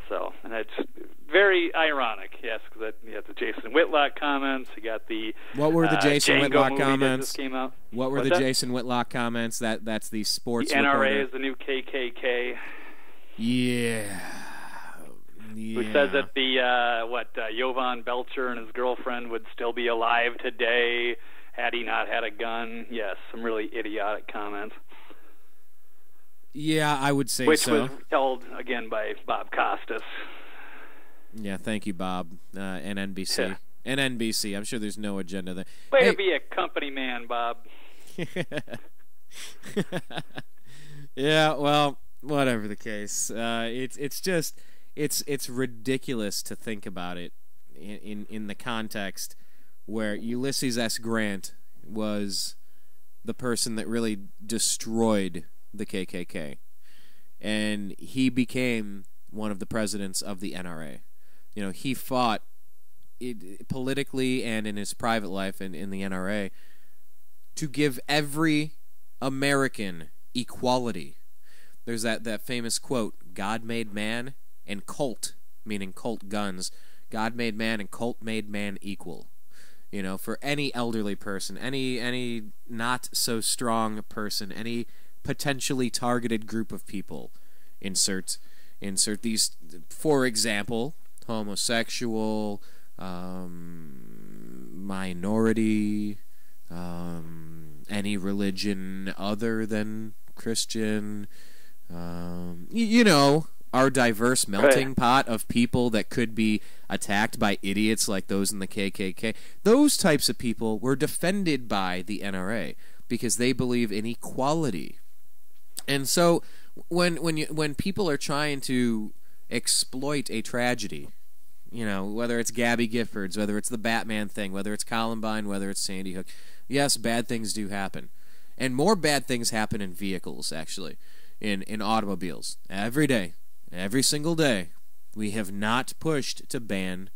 So, and it's very ironic, yes, because you have the Jason Whitlock comments. You got the what were the Jason Django Whitlock movie comments? That just came out. What were the Jason Whitlock comments? That's the sports. The NRA reporter. is the new KKK. Yeah. Who says that Jovan Belcher and his girlfriend would still be alive today had he not had a gun? Yes, some really idiotic comments. Yeah, I would say Which so. was told, again, by Bob Costas. Yeah, thank you, Bob, and NBC. Yeah. And NBC. I'm sure there's no agenda there. Way to be a company man, Bob. Yeah, well, whatever the case. It's ridiculous to think about it in the context where Ulysses S. Grant was the person that really destroyed the KKK, and he became one of the presidents of the NRA. He fought politically and in his private life and in the NRA to give every American equality. There's that famous quote, God made man and Colt, meaning Colt guns, God made man and Colt made man equal. For any elderly person, any not so strong person, any potentially targeted group of people. Insert these, for example, homosexual, minority, any religion other than Christian, our diverse melting pot of people that could be attacked by idiots like those in the KKK. Those types of people were defended by the NRA because they believe in equality. And so when people are trying to exploit a tragedy, whether it's Gabby Giffords, whether it's the Batman thing, whether it's Columbine, whether it's Sandy Hook, yes, bad things do happen. And more bad things happen in vehicles, actually, in automobiles. Every day, every single day, we have not pushed to ban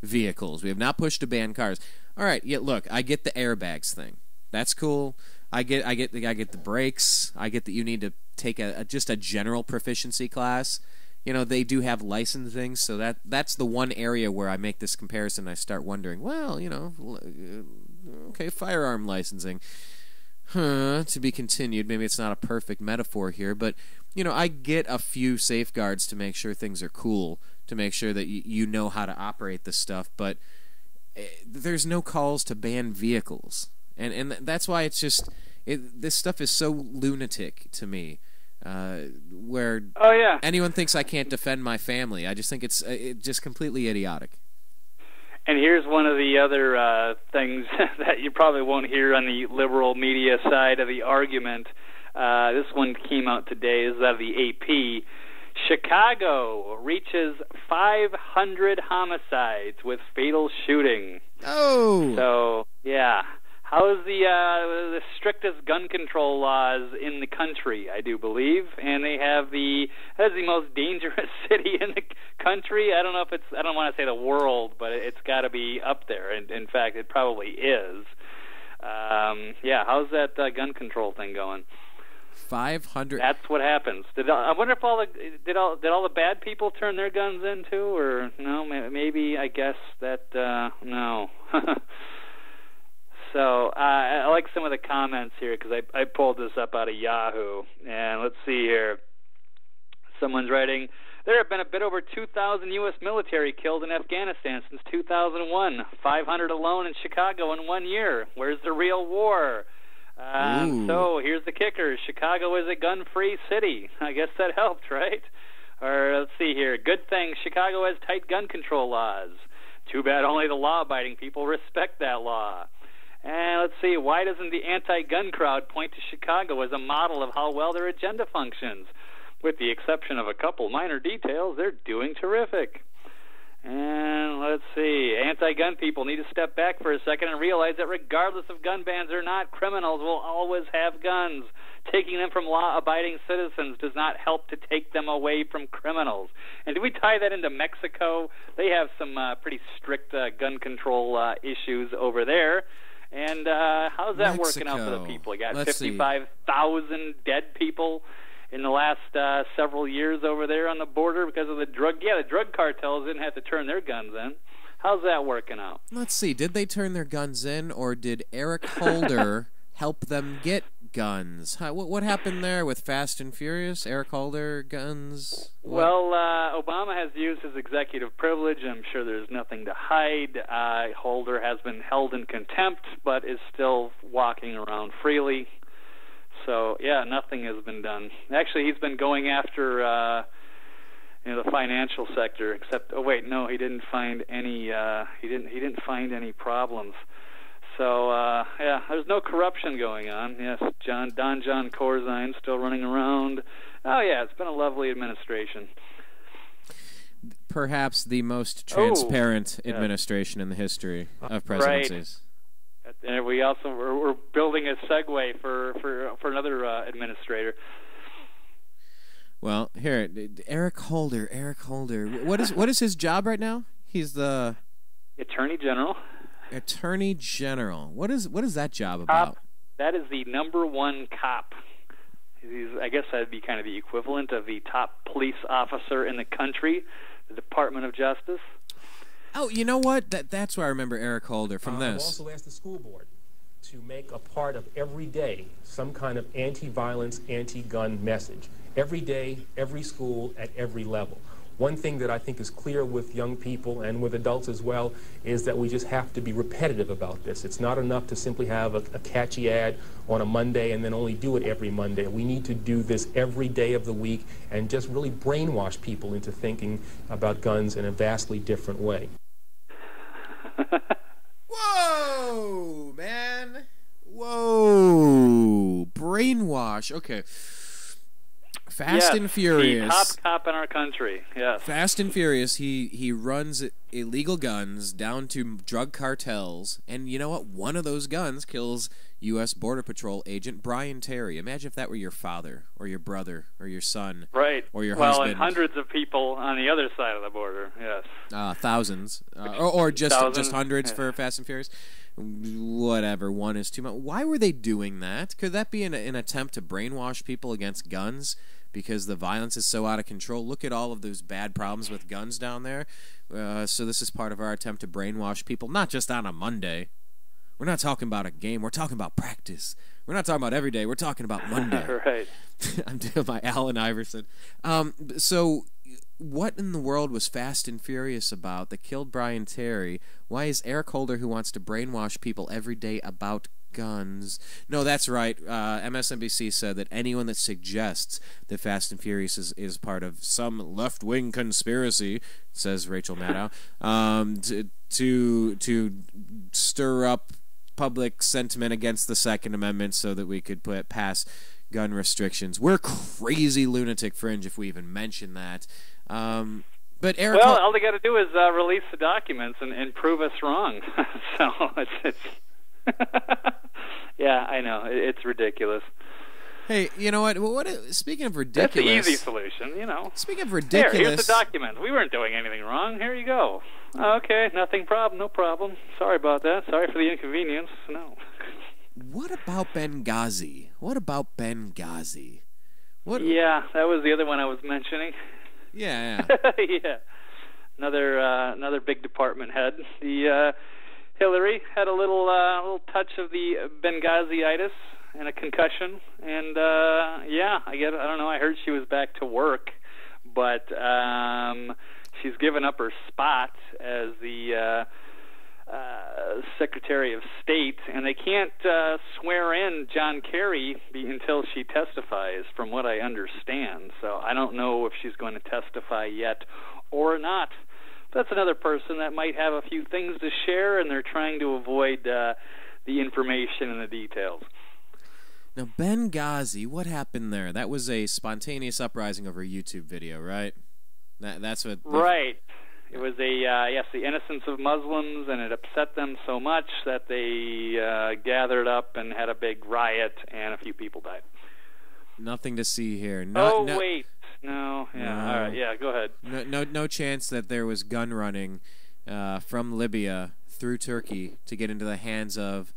vehicles. We have not pushed to ban cars. All right, yeah, look, I get the airbags thing. That's cool. I get the brakes. I get that you need to take just a general proficiency class. They do have licensing, so that's the one area where I make this comparison. I start wondering, well, okay, firearm licensing, to be continued. Maybe it's not a perfect metaphor here, but I get a few safeguards to make sure things are cool, to make sure that you know how to operate this stuff. But there's no calls to ban vehicles. And that's why it's just this stuff is so lunatic to me. Where anyone thinks I can't defend my family, I just think it's just completely idiotic. And here's one of the other things that you probably won't hear on the liberal media side of the argument. This one came out today. This is out of the AP. Chicago reaches 500 homicides with fatal shooting. Oh! So, yeah. How is the strictest gun control laws in the country, I do believe, and that is the most dangerous city in the country. I don't know if I don't want to say the world, but it's got to be up there, and in fact, it probably is. Yeah, how's that gun control thing going? 500. That's what happens. I wonder if did all the bad people turn their guns in too, or no? Maybe I guess that no. So I like some of the comments here because I pulled this up out of Yahoo, and let's see here. Someone's writing, there have been a bit over 2,000 U.S. military killed in Afghanistan since 2001, 500 alone in Chicago in 1 year. Where's the real war? So here's the kicker. Chicago is a gun-free city. I guess that helped, right? Or let's see here. Good thing Chicago has tight gun control laws. Too bad only the law-abiding people respect that law. And let's see, why doesn't the anti-gun crowd point to Chicago as a model of how well their agenda functions? With the exception of a couple minor details, they're doing terrific. And let's see, anti-gun people need to step back for a second and realize that regardless of gun bans or not, criminals will always have guns. Taking them from law-abiding citizens does not help to take them away from criminals. And do we tie that into Mexico? They have some pretty strict gun control issues over there. And how's that working out for the people? You got 55,000 dead people in the last several years over there on the border because of the drug. Yeah, the drug cartels didn't have to turn their guns in. How's that working out? Let's see. Did they turn their guns in, or did Eric Holder help them get guns? What happened there with Fast and Furious? Eric Holder, guns? What? Well, Obama has used his executive privilege. I'm sure there's nothing to hide. Holder has been held in contempt, but is still walking around freely. So, yeah, nothing has been done. Actually, he's been going after the financial sector. Except, oh wait, no, he didn't find any. He didn't find any problems. So, yeah, there's no corruption going on. Yes, Don John Corzine still running around. Oh, yeah, it's been a lovely administration. Perhaps the most transparent administration in the history of presidencies. Right. And we're building a segue for another administrator. Well, here, Eric Holder. What is his job right now? He's the Attorney General. Attorney General. What is that job about? That is the number one cop. I guess that'd be kind of the equivalent of the top police officer in the country, the Department of Justice. Oh, you know what? That's where I remember Eric Holder from this. I've also asked the school board to make a part of every day some kind of anti-violence, anti-gun message. Every day, every school, at every level. One thing that I think is clear with young people and with adults as well is that we just have to be repetitive about this. It's not enough to simply have a catchy ad on a Monday and then only do it every Monday. We need to do this every day of the week and just really brainwash people into thinking about guns in a vastly different way. Whoa, man. Whoa. Brainwash. Okay. Fast and Furious. The top cop in our country, yes. Fast and Furious, he runs illegal guns down to drug cartels, and you know what? One of those guns kills U.S. Border Patrol agent Brian Terry. Imagine if that were your father, or your brother, or your son, right, or your husband. Well, and hundreds of people on the other side of the border, yes. Thousands. Or just hundreds for Fast and Furious. Whatever, one is too much. Why were they doing that? Could that be an attempt to brainwash people against guns? Because the violence is so out of control. Look at all of those bad problems with guns down there. So this is part of our attempt to brainwash people, not just on a Monday. We're not talking about a game. We're talking about practice. We're not talking about every day. We're talking about Monday. Right. I'm doing my Allen Iverson. So what in the world was Fast and Furious about that killed Brian Terry? Why is Eric Holder, who wants to brainwash people every day about guns? No, that's right. MSNBC said that anyone that suggests that Fast and Furious is part of some left-wing conspiracy, says Rachel Maddow, to stir up public sentiment against the Second Amendment so that we could pass gun restrictions. We're crazy lunatic fringe if we even mention that. But Eric, well, all they got to do is release the documents and prove us wrong. So it's yeah, I know, it's ridiculous. Hey, you know what? Speaking of ridiculous, that's the easy solution, you know. Speaking of ridiculous, here's the documents. We weren't doing anything wrong. Here you go. Okay, no problem. Sorry about that. Sorry for the inconvenience. No. What about Benghazi? Yeah, that was the other one I was mentioning. Yeah. Yeah. Another big department head. The Hillary had a little touch of the Benghazi-itis and a concussion, and yeah, I don't know. I heard she was back to work, but she's given up her spot as the Secretary of State, and they can't swear in John Kerry until she testifies, from what I understand. So I don't know if she's going to testify yet or not. That's another person that might have a few things to share, and they're trying to avoid the information and the details. Now, Benghazi, what happened there? That was a spontaneous uprising over a YouTube video, right? That's what. Right. It was the innocence of Muslims, and it upset them so much that they gathered up and had a big riot, and a few people died. Nothing to see here. Wait. No. Yeah. No. All right. Yeah. Go ahead. No chance that there was gun running from Libya through Turkey to get into the hands of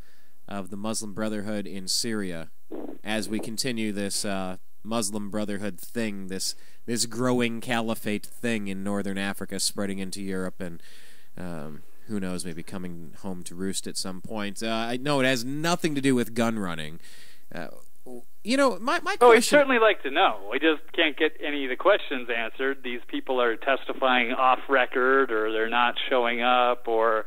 the Muslim Brotherhood in Syria, as we continue this Muslim Brotherhood thing, this growing caliphate thing in northern Africa, spreading into Europe, and who knows, maybe coming home to roost at some point. I know it has nothing to do with gun running. You know, my question... Oh, we'd certainly like to know. We just can't get any of the questions answered. These people are testifying off record, or they're not showing up, or...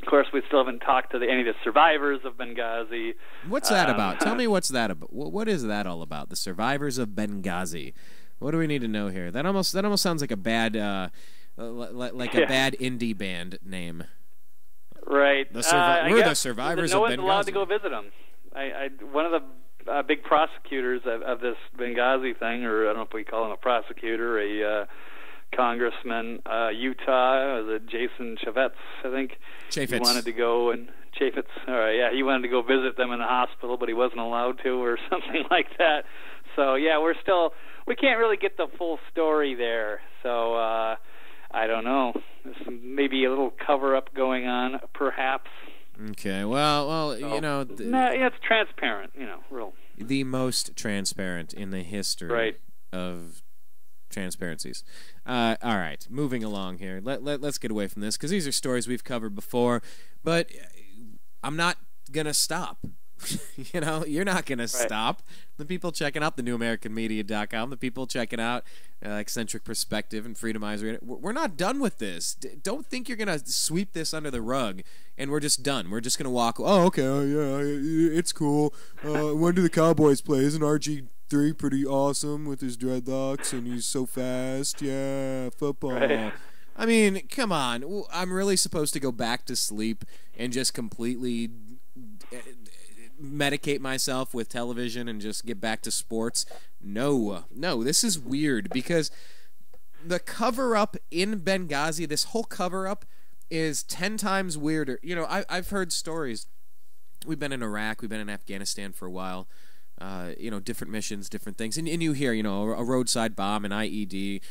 Of course, we still haven't talked to any of the survivors of Benghazi. What's that about? Tell me what's that about. What is that all about? The survivors of Benghazi. What do we need to know here? That almost sounds like a bad a bad indie band name. Right. We're the survivors of Benghazi. No one's allowed to go visit them. One of the big prosecutors of this Benghazi thing, or I don't know if we call him a prosecutor, a congressman, Utah, was it Jason Chaffetz, I think? Chaffetz. He wanted to go, and Chaffetz, all right, yeah, he wanted to go visit them in the hospital, but he wasn't allowed to, or something like that. So, yeah, we can't really get the full story there. So, I don't know. There's maybe a little cover-up going on, perhaps. Okay, well, so, you know... it's transparent, real. The most transparent in the history of transparencies. All right, moving along here. Let's get away from this, because these are stories we've covered before, but I'm not going to stop. You're not going to stop. The people checking out the newamericanmedia.com, the people checking out Eccentric Perspective and Freedomizer, we're not done with this. Don't think you're going to sweep this under the rug and we're just done. We're just going to walk, oh, okay, yeah, it's cool. When do the Cowboys play? Isn't RG3 pretty awesome with his dreadlocks and he's so fast? Yeah, football. Right. I mean, come on. I'm really supposed to go back to sleep and just completely medicate myself with television and just get back to sports? No, this is weird, because the cover-up in Benghazi, this whole cover-up is 10 times weirder. I've heard stories. We've been in Iraq, we've been in Afghanistan for a while, different missions, different things, and you hear, a roadside bomb, an IED,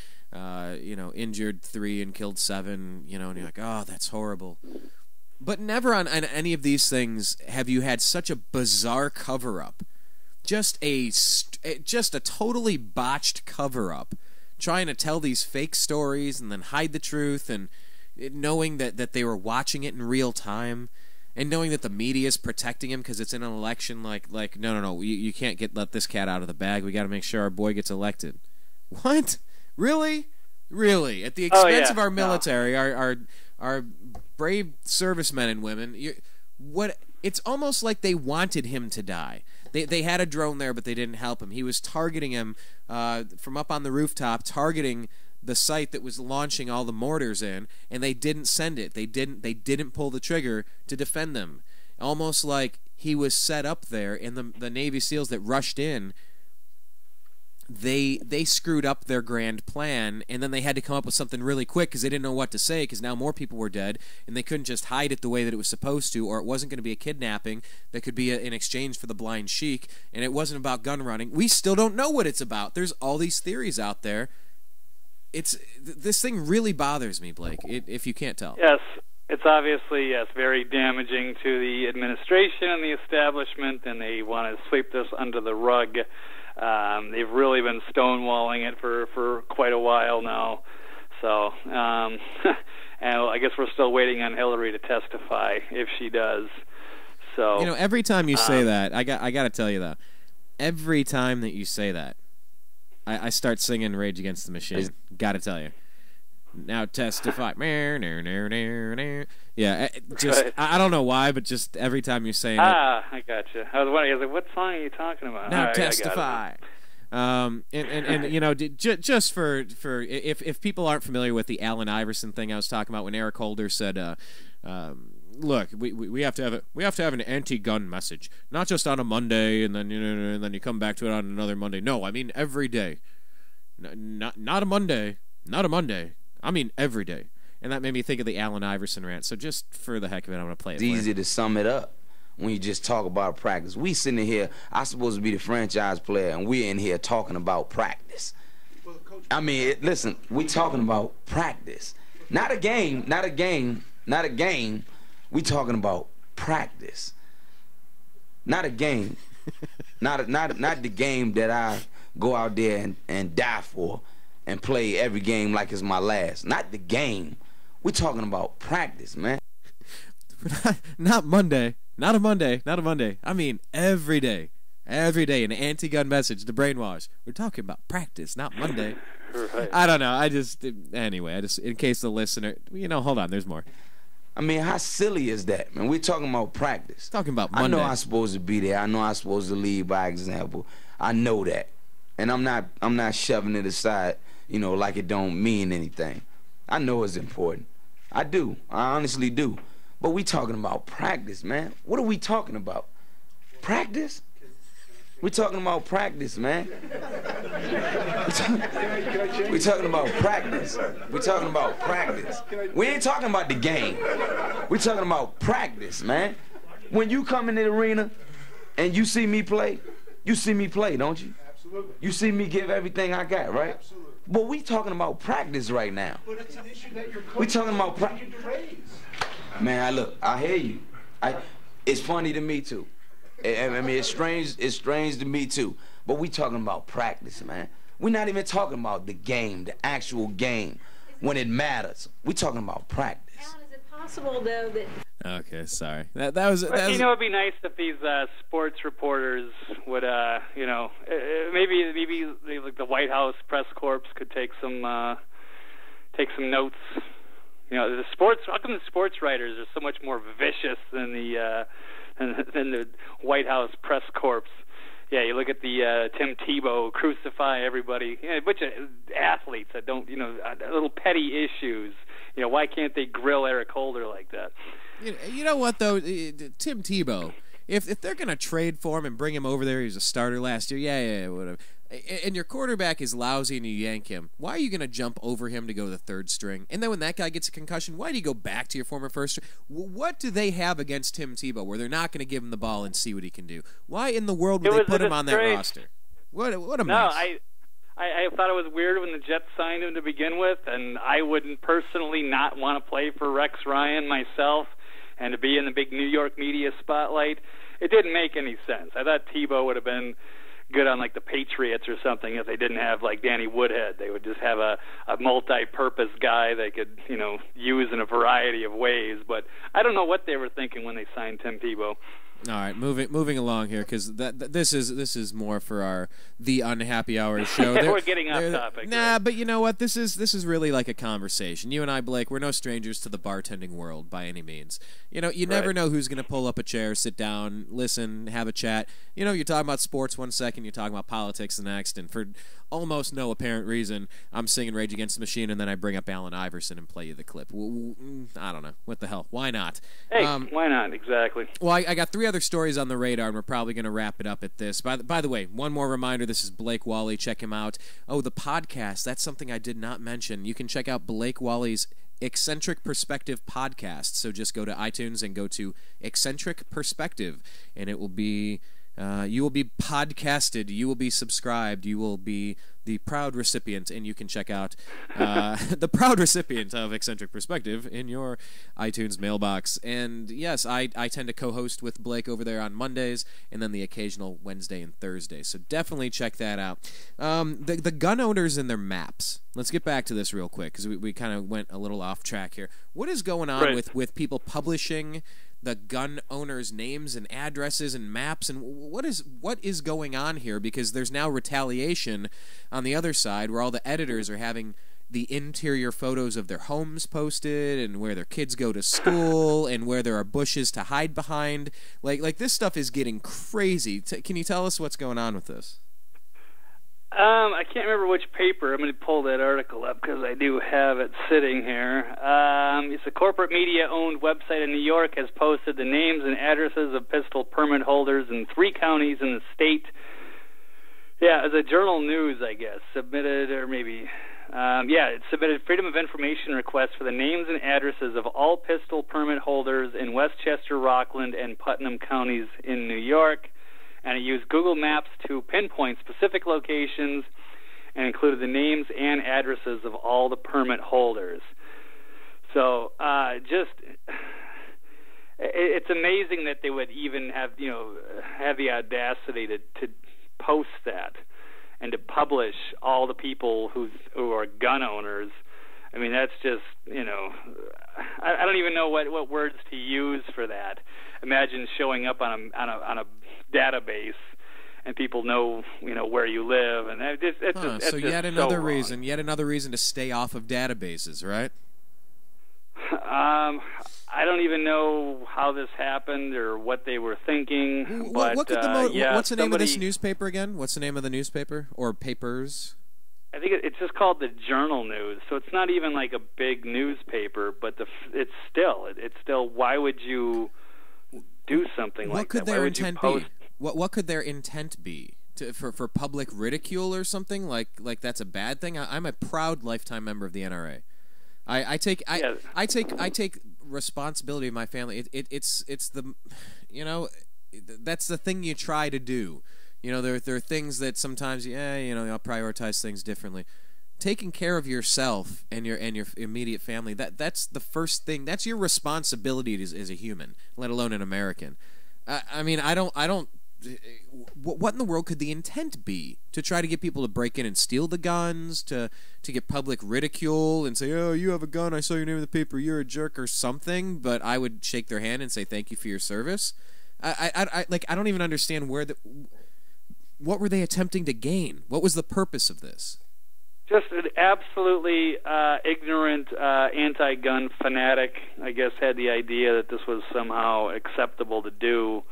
injured 3 and killed 7, and you're like, oh, that's horrible. But never on any of these things have you had such a bizarre cover-up. Just a totally botched cover-up. Trying to tell these fake stories and then hide the truth, and knowing that they were watching it in real time, and knowing that the media is protecting him because it's in an election. Like no, you can't let this cat out of the bag. We got to make sure our boy gets elected. What? Really? At the expense of our military, our brave servicemen and women. It's almost like they wanted him to die. They had a drone there, but they didn't help him. He was targeting him from up on the rooftop, targeting the site that was launching all the mortars in, and they didn't send it. They didn't pull the trigger to defend them. Almost like he was set up there, and the Navy SEALs that rushed in, they screwed up their grand plan, and then they had to come up with something really quick because they didn't know what to say, because now more people were dead, and they couldn't just hide it the way that it was supposed to, or it wasn't going to be a kidnapping that could be in exchange for the blind sheik, and it wasn't about gun running. We still don't know what it's about. There's all these theories out there. This thing really bothers me, Blake, if you can't tell. Yes, it's obviously, yes, very damaging to the administration and the establishment, and they want to sweep this under the rug. They've really been stonewalling it for quite a while now. So, and I guess we're still waiting on Hillary to testify if she does. So, every time you say that, I got to tell you though, every time that you say that, I start singing Rage Against the Machine. Got to tell you. Now testify. Yeah, just I don't know why, but just every time you're saying it. I gotcha. I was wondering, what song are you talking about? Now testify. Just for if people aren't familiar with the Allen Iverson thing I was talking about when Eric Holder said, look, we have to have an anti-gun message, not just on a Monday and then and then you come back to it on another Monday. No, I mean every day. Not a Monday. Not a Monday. I mean every day. And that made me think of the Allen Iverson rant. So just for the heck of it, I'm going to play it. It's easy to sum it up when you just talk about practice. We sitting here, I'm supposed to be the franchise player, and we're in here talking about practice. I mean, listen, we talking about practice. Not a game, not a game, not a game. We talking about practice. Not a game. not the game that I go out there and die for and play every game like it's my last. Not the game. We're talking about practice, man. Not Monday. Not a Monday. Not a Monday. I mean every day. Every day, an anti-gun message to brainwash. We're talking about practice, not Monday. Right. I don't know. Anyway, in case the listener, hold on, there's more. I mean, how silly is that, man? We're talking about practice. Talking about Monday. I know I'm supposed to be there. I know I'm supposed to lead by example. I know that. And I'm not shoving it aside, like it don't mean anything. I know it's important. I do. I honestly do. But we talking about practice, man. What are we talking about? Practice? We're talking about practice, man. We're talking about practice. We're talking about practice. We ain't talking about the game. We're talking about practice, man. When you come in the arena and you see me play, don't you? Absolutely. You see me give everything I got, right? Absolutely. But we talking about practice right now. But it's an issue that your coach we talking about practice. Man, I hear you. It's funny to me too. I mean, it's strange to me too. But we talking about practice, man. We're not even talking about the game, the actual game, when it matters. We talking about practice. Alan, is it possible though that? Okay, sorry. That was. It'd be nice if these sports reporters would, maybe like the White House press corps could take some notes. The sports. How come the sports writers are so much more vicious than the White House press corps? Yeah, you look at the Tim Tebow crucify everybody. A bunch of athletes that don't, little petty issues. Why can't they grill Eric Holder like that? You know what though, Tim Tebow. If they're gonna trade for him and bring him over there, he was a starter last year. Yeah, whatever. And your quarterback is lousy and you yank him. Why are you gonna jump over him to go to the third string? And then when that guy gets a concussion, why do you go back to your former first string? What do they have against Tim Tebow where they're not gonna give him the ball and see what he can do? Why in the world would they put him on that roster? What a mess. I thought it was weird when the Jets signed him to begin with, and I wouldn't personally not want to play for Rex Ryan myself and to be in the big New York media spotlight. It didn't make any sense. I thought Tebow would have been good on like the Patriots or something if they didn't have like Danny Woodhead. They would just have a multi-purpose guy they could, use in a variety of ways. But I don't know what they were thinking when they signed Tim Tebow. All right, moving along here, because this is more for the unhappy hours show. We're getting off topic. Nah, but you know what? This is really like a conversation. You and I, Blake, we're no strangers to the bartending world by any means. You know, you never know who's going to pull up a chair, sit down, listen, have a chat. You know, you're talking about sports one second, you're talking about politics the next, and for almost no apparent reason, I'm singing Rage Against the Machine, and then I bring up Allen Iverson and play you the clip. I don't know. What the hell? Why not? Hey, why not? Exactly. Well, I got 3 other stories on the radar, and we're probably going to wrap it up at this. By the way, one more reminder, this is Blake Walley. Check him out. Oh, the podcast, that's something I did not mention. You can check out Blake Walley's Eccentric Perspective podcast. So just go to iTunes and go to Eccentric Perspective, and it will be... you will be podcasted, you will be subscribed, you will be the proud recipient, and you can check out the proud recipient of Eccentric Perspective in your iTunes mailbox. And yes, I tend to co-host with Blake over there on Mondays, and then the occasional Wednesday and Thursday. So definitely check that out. The gun owners and their maps. Let's get back to this real quick, because we kind of went a little off track here. What is going on with people publishing the gun owners' names and addresses and maps, and what is going on here? Because there's now retaliation on the other side, where all the editors are having the interior photos of their homes posted, and where their kids go to school, and where there are bushes to hide behind. Like this stuff is getting crazy. Can you tell us what's going on with this? I can't remember which paper. I'm going to pull that article up because I do have it sitting here. It's a corporate media-owned website in New York has posted the names and addresses of pistol permit holders in 3 counties in the state. Yeah, as a Journal News, I guess, submitted, or maybe... it submitted Freedom of Information requests for the names and addresses of all pistol permit holders in Westchester, Rockland, and Putnam counties in New York. And it used Google Maps to pinpoint specific locations and included the names and addresses of all the permit holders. So it's amazing that they would even have the audacity to post that and to publish all the people who are gun owners. I mean, that's just, I don't even know what words to use for that. Imagine showing up on a database and people know where you live, and it's yet another reason to stay off of databases, right? I don't even know how this happened or what they were thinking. What's the name of this newspaper again? What's the name of the newspaper or papers? I think it's just called the Journal News, so it's not even like a big newspaper, but it's still. Why would you do something like that? What could their intent be? What could their intent be? For public ridicule or something? Like that's a bad thing? I'm a proud lifetime member of the NRA. I take responsibility of my family. It's the that's the thing you try to do. There are things that sometimes I'll prioritize things differently. Taking care of yourself and your immediate family, that's the first thing. That's your responsibility as a human, let alone an American. I don't. What in the world could the intent be? To try to get people to break in and steal the guns, to get public ridicule and say, "Oh, you have a gun. I saw your name in the paper. You're a jerk," or something. But I would shake their hand and say, "Thank you for your service." I don't even understand what were they attempting to gain? What was the purpose of this? Just an absolutely ignorant anti-gun fanatic, I guess, had the idea that this was somehow acceptable to do,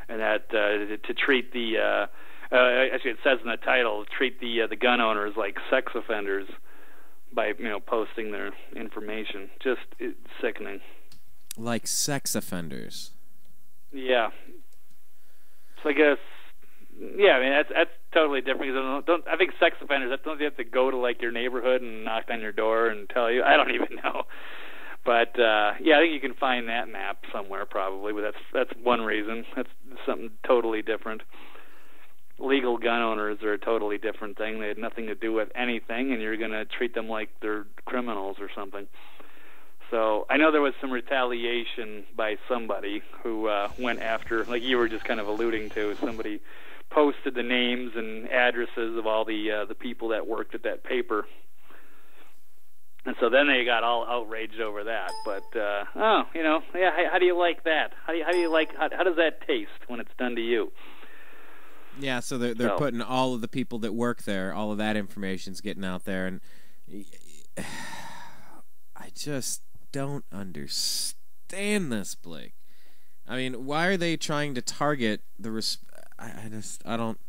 and that to treat the actually it says in the title, treat the gun owners like sex offenders by posting their information. Just sickening. Like sex offenders. Yeah. So I guess. Yeah, I mean that's totally different. I think sex offenders. Don't you have to go to like your neighborhood and knock on your door and tell you? I don't even know. But I think you can find that map somewhere probably. But that's one reason. That's something totally different. Legal gun owners are a totally different thing. They had nothing to do with anything, and you're going to treat them like they're criminals or something. So I know there was some retaliation by somebody who went after, like you were just kind of alluding to, somebody posted the names and addresses of all the people that worked at that paper. And so then they got all outraged over that. But how do you like that? How does that taste when it's done to you? Yeah, so they're putting all of the people that work there, all of that information's getting out there, and I just don't understand this, Blake. I mean, why are they trying to target the I don't.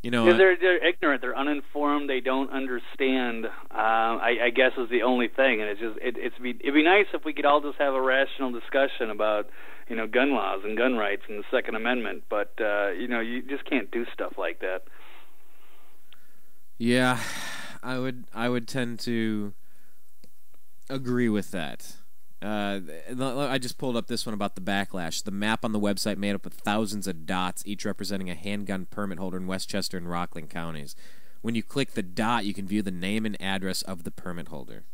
Because they're ignorant, they're uninformed, they don't understand. I guess is the only thing, and it'd be nice if we could all just have a rational discussion about gun laws and gun rights and the Second Amendment. But you just can't do stuff like that. Yeah, I would tend to agree with that. I just pulled up this one about the Backlash. The map on the website made up of thousands of dots, each representing a handgun permit holder in Westchester and Rockland counties. When you click the dot, you can view the name and address of the permit holder.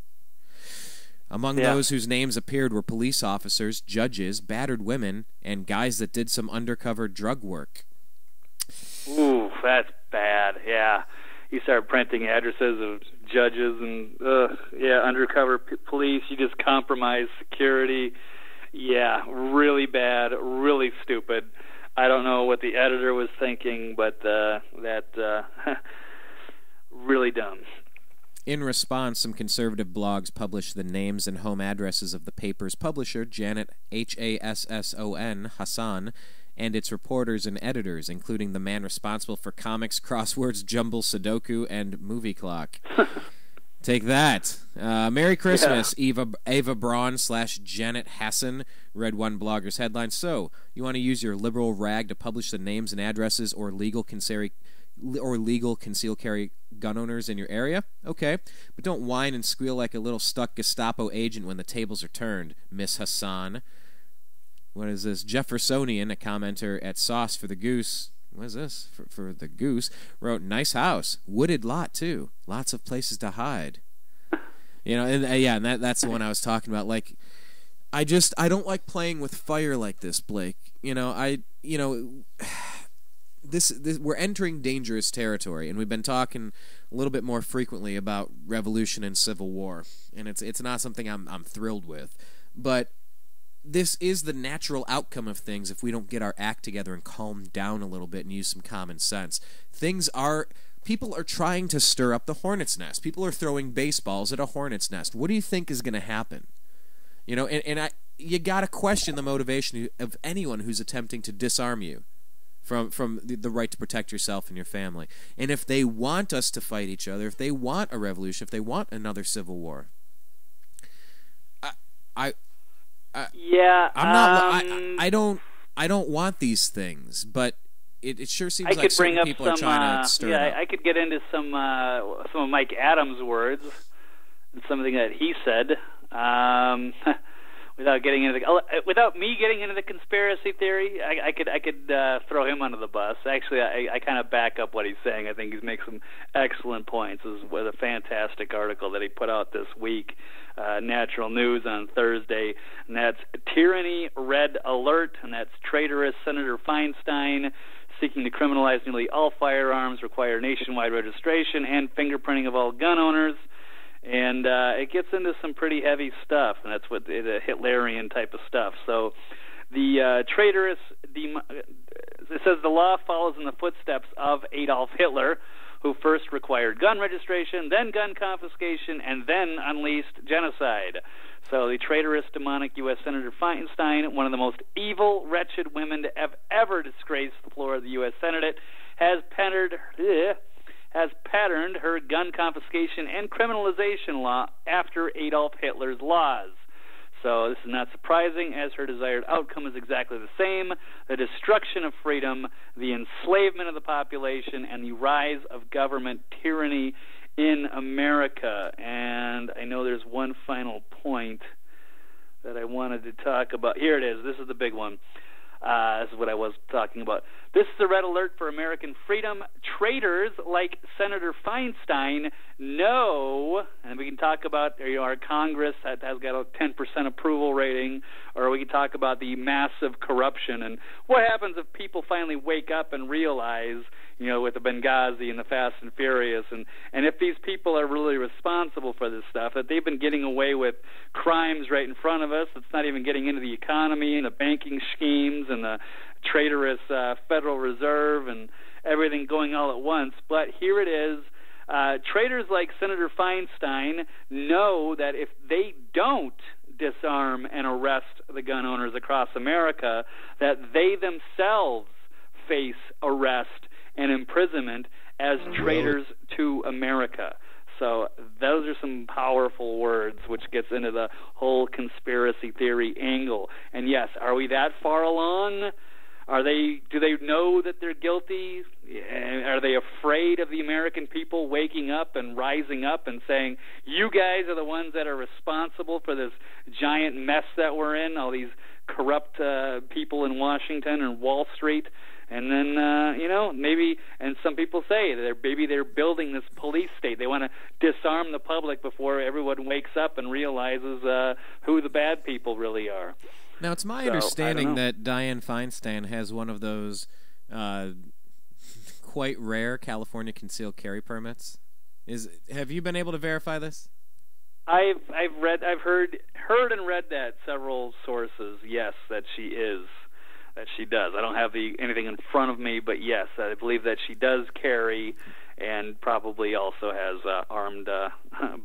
Among those whose names appeared were police officers, judges, battered women, and guys that did some undercover drug work. Ooh, that's bad, yeah. You start printing addresses of judges and undercover police. You just compromise security. Yeah, really bad, really stupid. I don't know what the editor was thinking, but really dumb. In response, some conservative blogs published the names and home addresses of the paper's publisher, Janet Hassan, and its reporters and editors, including the man responsible for comics, crosswords, jumble, Sudoku, and movie clock. Take that. Merry Christmas, Ava Braun / Janet Hassan, read one blogger's headline. So, you want to use your liberal rag to publish the names and addresses or legal concealed carry gun owners in your area? Okay, but don't whine and squeal like a little stuck Gestapo agent when the tables are turned, Miss Hassan. What is this? Jeffersonian, a commenter at Sauce for the Goose, what is this? For the Goose, wrote, nice house, wooded lot too, lots of places to hide. And that's the one I was talking about. Like, I don't like playing with fire like this, Blake. We're entering dangerous territory, and we've been talking a little bit more frequently about revolution and civil war, and it's not something I'm thrilled with, but this is the natural outcome of things if we don't get our act together and calm down a little bit and use some common sense. People are trying to stir up the hornet's nest. People are throwing baseballs at a hornet's nest. What do you think is going to happen? You got to question the motivation of anyone who's attempting to disarm you from the right to protect yourself and your family. And if they want us to fight each other, if they want a revolution, if they want another civil war, I don't want these things, but it sure seems like certain people are trying to stir it up. I could get into some of Mike Adams' words and something that he said without me getting into the conspiracy theory. I could throw him under the bus. Actually, I kind of back up what he's saying. I think he's making some excellent points. This is a fantastic article that he put out this week. Natural News on Thursday, and that's Tyranny Red Alert, and that's traitorous Senator Feinstein seeking to criminalize nearly all firearms, require nationwide registration, and fingerprinting of all gun owners. And it gets into some pretty heavy stuff, and that's what the Hitlerian type of stuff. So the traitorous, it says the law follows in the footsteps of Adolf Hitler, who first required gun registration, then gun confiscation, and then unleashed genocide. So the traitorous, demonic U.S. Senator Feinstein, one of the most evil, wretched women to have ever disgraced the floor of the U.S. Senate, has patterned her gun confiscation and criminalization law after Adolf Hitler's laws. So this is not surprising, as her desired outcome is exactly the same: the destruction of freedom, the enslavement of the population, and the rise of government tyranny in America. And I know there's one final point that I wanted to talk about. Here it is. This is the big one. This is what I was talking about. This is a red alert for American freedom. traitors like Senator Feinstein know, and we can talk about our Congress that has got a 10% approval rating, or we can talk about the massive corruption and what happens if people finally wake up and realize, with the Benghazi and the Fast and Furious, and if these people are really responsible for this stuff, that they've been getting away with crimes right in front of us. It's not even getting into the economy and the banking schemes and the traitorous Federal Reserve and everything going all at once. But here it is. Traitors like Senator Feinstein know that if they don't disarm and arrest the gun owners across America, that they themselves face arrest and imprisonment as traitors to America. So those are some powerful words, which gets into the whole conspiracy theory angle. And yes, are we that far along? Do they know that they're guilty? Are they afraid of the American people waking up and rising up and saying, you guys are the ones that are responsible for this giant mess that we're in, all these corrupt people in Washington and Wall Street? And then, maybe, and some people say maybe they're building this police state. They want to disarm the public before everyone wakes up and realizes who the bad people really are. Now, it's my understanding that Dianne Feinstein has one of those quite rare California concealed carry permits. Have you been able to verify this? I've heard and read that several sources. Yes, that she does. I don't have anything in front of me, but yes, I believe that she does carry, and probably also has armed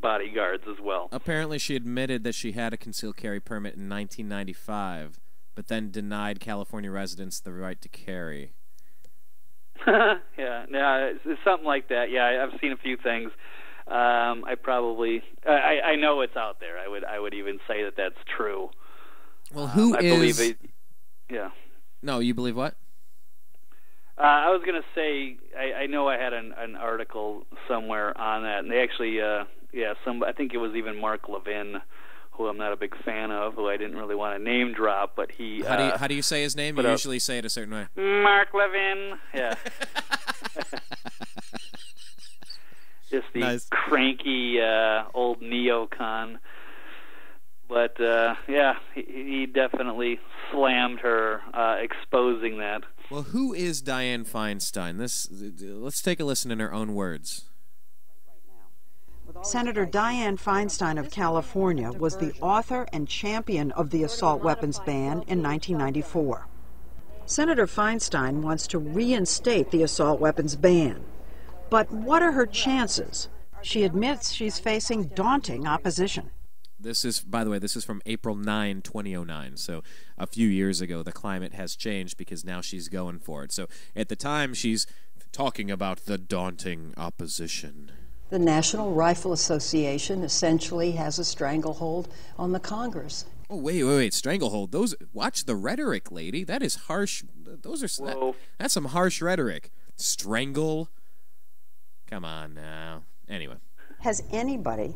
bodyguards as well. Apparently, she admitted that she had a concealed carry permit in 1995, but then denied California residents the right to carry. Yeah, it's something like that. Yeah, I've seen a few things. I know it's out there. I would even say that that's true. Well, who I is? Believe it, yeah. No, you believe what? I was going to say, I know I had an article somewhere on that, and they actually, I think it was even Mark Levin, who I'm not a big fan of, who I didn't really want to name drop, but he... How do you say his name? You usually say it a certain way. Mark Levin, yeah. Just the nice. Cranky old neocon. But, he definitely slammed her, exposing that. Well, who is Dianne Feinstein? Let's take a listen in her own words. Senator Dianne Feinstein of California was the author and champion of the assault weapons ban in 1994. Senator Feinstein wants to reinstate the assault weapons ban. But what are her chances? She admits she's facing daunting opposition. This is, by the way, this is from April 9, 2009. So a few years ago, the climate has changed because now she's going for it. So at the time, she's talking about the daunting opposition. The National Rifle Association essentially has a stranglehold on the Congress. Oh, wait, stranglehold. Watch the rhetoric, lady. That is harsh. That's some harsh rhetoric. Strangle. Come on now. Anyway. Has anybody,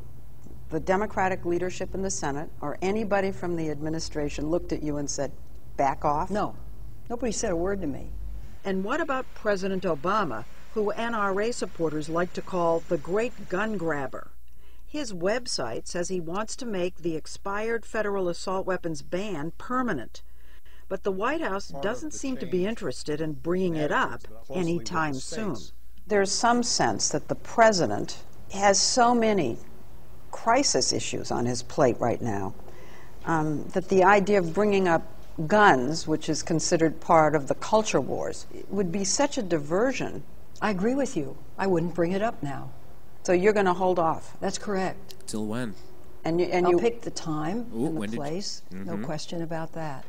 the Democratic leadership in the Senate, or anybody from the administration looked at you and said, back off? No. Nobody said a word to me. And what about President Obama, who NRA supporters like to call the great gun grabber? His website says he wants to make the expired federal assault weapons ban permanent. But the White House doesn't seem to be interested in bringing it up anytime soon. There's some sense that the president has so many crisis issues on his plate right now that the idea of bringing up guns, which is considered part of the culture wars, would be such a diversion. I agree with you. I wouldn't bring it up now. So you're going to hold off? That's correct. Till when? I'll pick the time and the place. Mm-hmm. No question about that.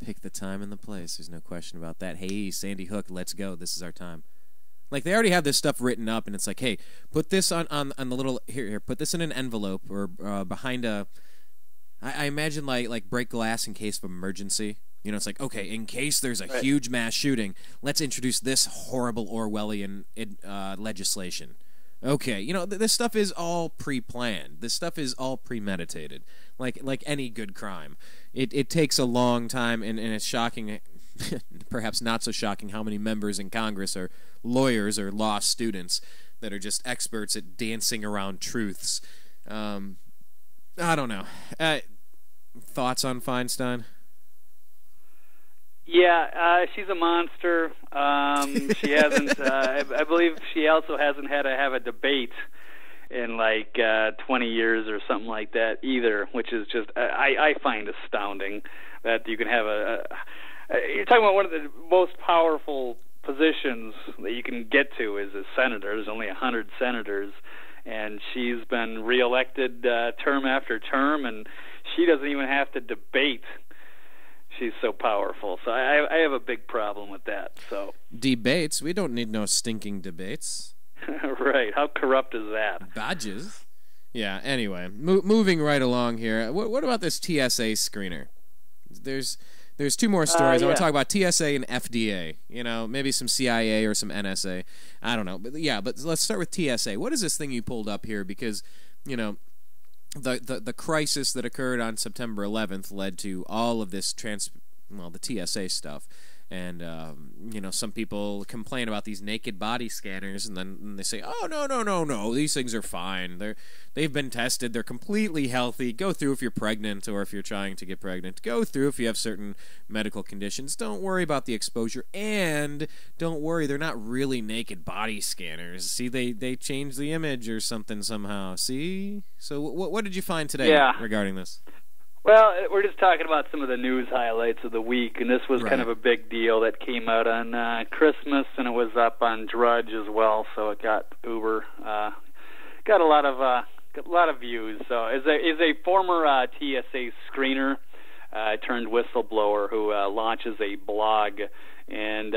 Pick the time and the place. There's no question about that. Hey, Sandy Hook, let's go. This is our time. Like, they already have this stuff written up, and it's like, hey, put this on the little, here, put this in an envelope or behind a, I imagine like break glass in case of emergency. You know, it's like, okay, in case there's a huge mass shooting, let's introduce this horrible Orwellian legislation. Okay, you know, this stuff is all pre-planned. This stuff is all premeditated, like any good crime. It takes a long time, and it's shocking perhaps not so shocking how many members in Congress are lawyers or law students that are just experts at dancing around truths. I don't know. Thoughts on Feinstein? Yeah, she's a monster. She hasn't. I believe she also hasn't had to have a debate in like 20 years or something like that either, which is just I find astounding that you can have you're talking about one of the most powerful positions that you can get to is a senator. There's only 100 senators, and she's been reelected term after term, and she doesn't even have to debate. She's so powerful. So I have a big problem with that. So debates? We don't need no stinking debates. Right. How corrupt is that? Badges. Yeah, anyway, moving right along here. What about this TSA screener? There's two more stories. I want to talk about TSA and FDA. You know, maybe some CIA or some NSA. I don't know. But let's start with TSA. What is this thing you pulled up here? Because, you know, the crisis that occurred on September 11th led to all of this the TSA stuff. And, you know, some people complain about these naked body scanners, and then they say, oh, no, these things are fine. They've been tested. They're completely healthy. Go through if you're pregnant or if you're trying to get pregnant. Go through if you have certain medical conditions. Don't worry about the exposure. And don't worry, they're not really naked body scanners. See, they changed the image or something somehow. See? So what did you find today regarding this? Well, we're just talking about some of the news highlights of the week, and this was kind of a big deal that came out on Christmas, and it was up on Drudge as well, so it got got a lot of views. So, is a former TSA screener turned whistleblower who launches a blog. And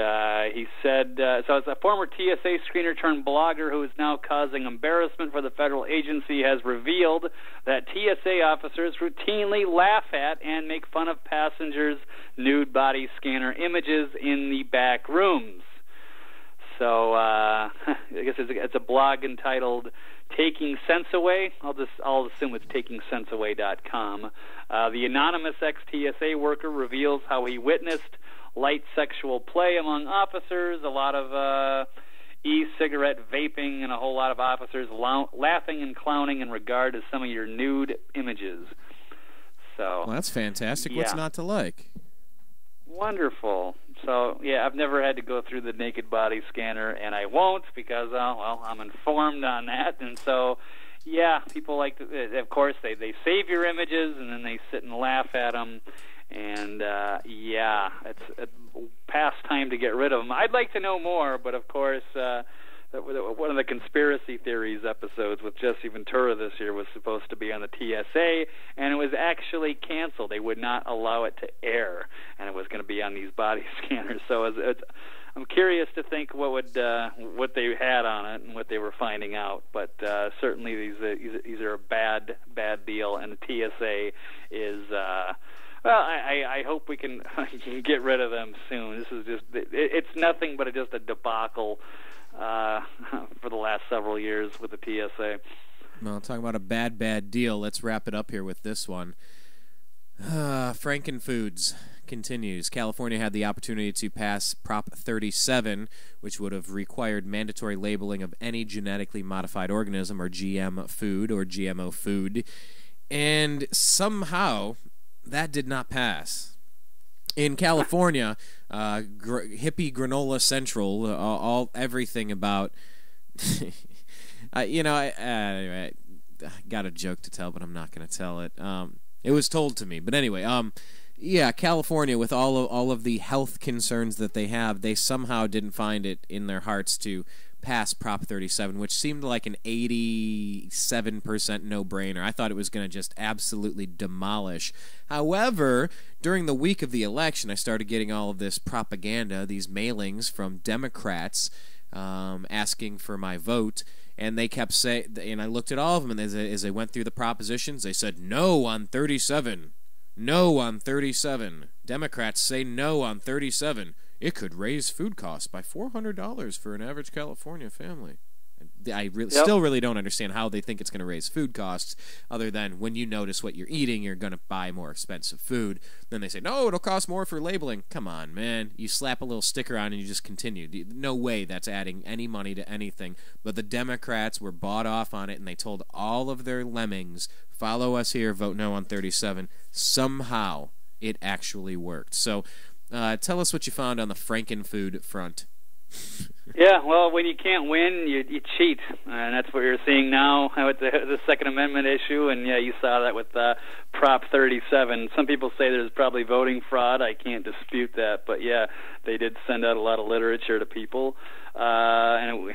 he said, so it's a former TSA screener turned blogger who is now causing embarrassment for the federal agency, has revealed that TSA officers routinely laugh at and make fun of passengers' nude body scanner images in the back rooms. So I guess it's a blog entitled Taking Sense Away. I'll assume it's takingsenseaway.com. The anonymous ex-TSA worker reveals how he witnessed light sexual play among officers, a lot of e-cigarette vaping, and a whole lot of officers laughing and clowning in regard to some of your nude images. So, well, that's fantastic. What's not to like? Wonderful. So, yeah, I've never had to go through the naked body scanner, and I won't because, I'm informed on that. And so, yeah, people like to, of course, they save your images, and then they sit and laugh at them. And, it's a past time to get rid of them. I'd like to know more, but, of course, one of the conspiracy theories episodes with Jesse Ventura this year was supposed to be on the TSA, and it was actually canceled. They would not allow it to air, and it was going to be on these body scanners. So I'm curious to think what they had on it and what they were finding out. But certainly these are a bad deal, and the TSA is... well, I hope we can get rid of them soon. This is it's nothing but just a debacle for the last several years with the TSA. Well, talking about a bad deal, let's wrap it up here with this one. Frankenfoods continues. California had the opportunity to pass Prop 37, which would have required mandatory labeling of any genetically modified organism or GM food or GMO food, and somehow that did not pass. In California, hippie granola central, everything about, anyway, I got a joke to tell, but I'm not going to tell it. It was told to me, but anyway, California, with all of the health concerns that they have, they somehow didn't find it in their hearts to pass Prop 37, which seemed like an 87% no-brainer. I thought it was going to just absolutely demolish. However, during the week of the election, I started getting all of this propaganda, these mailings from Democrats asking for my vote, and they kept saying, and I looked at all of them, and as they went through the propositions, they said no on 37. No on 37. Democrats say no on 37. It could raise food costs by $400 for an average California family. still really don't understand how they think it's going to raise food costs, other than when you notice what you're eating, you're going to buy more expensive food. Then they say, no, it'll cost more for labeling. Come on, man. You slap a little sticker on and you just continue. No way that's adding any money to anything. But the Democrats were bought off on it, and they told all of their lemmings, follow us here, vote no on 37. Somehow it actually worked. So tell us what you found on the Frankenfood front. Yeah, well, when you can't win, you cheat, and that's what you're seeing now with the Second Amendment issue. And yeah, you saw that with Prop 37. Some people say there's probably voting fraud. I can't dispute that, but yeah, they did send out a lot of literature to people. And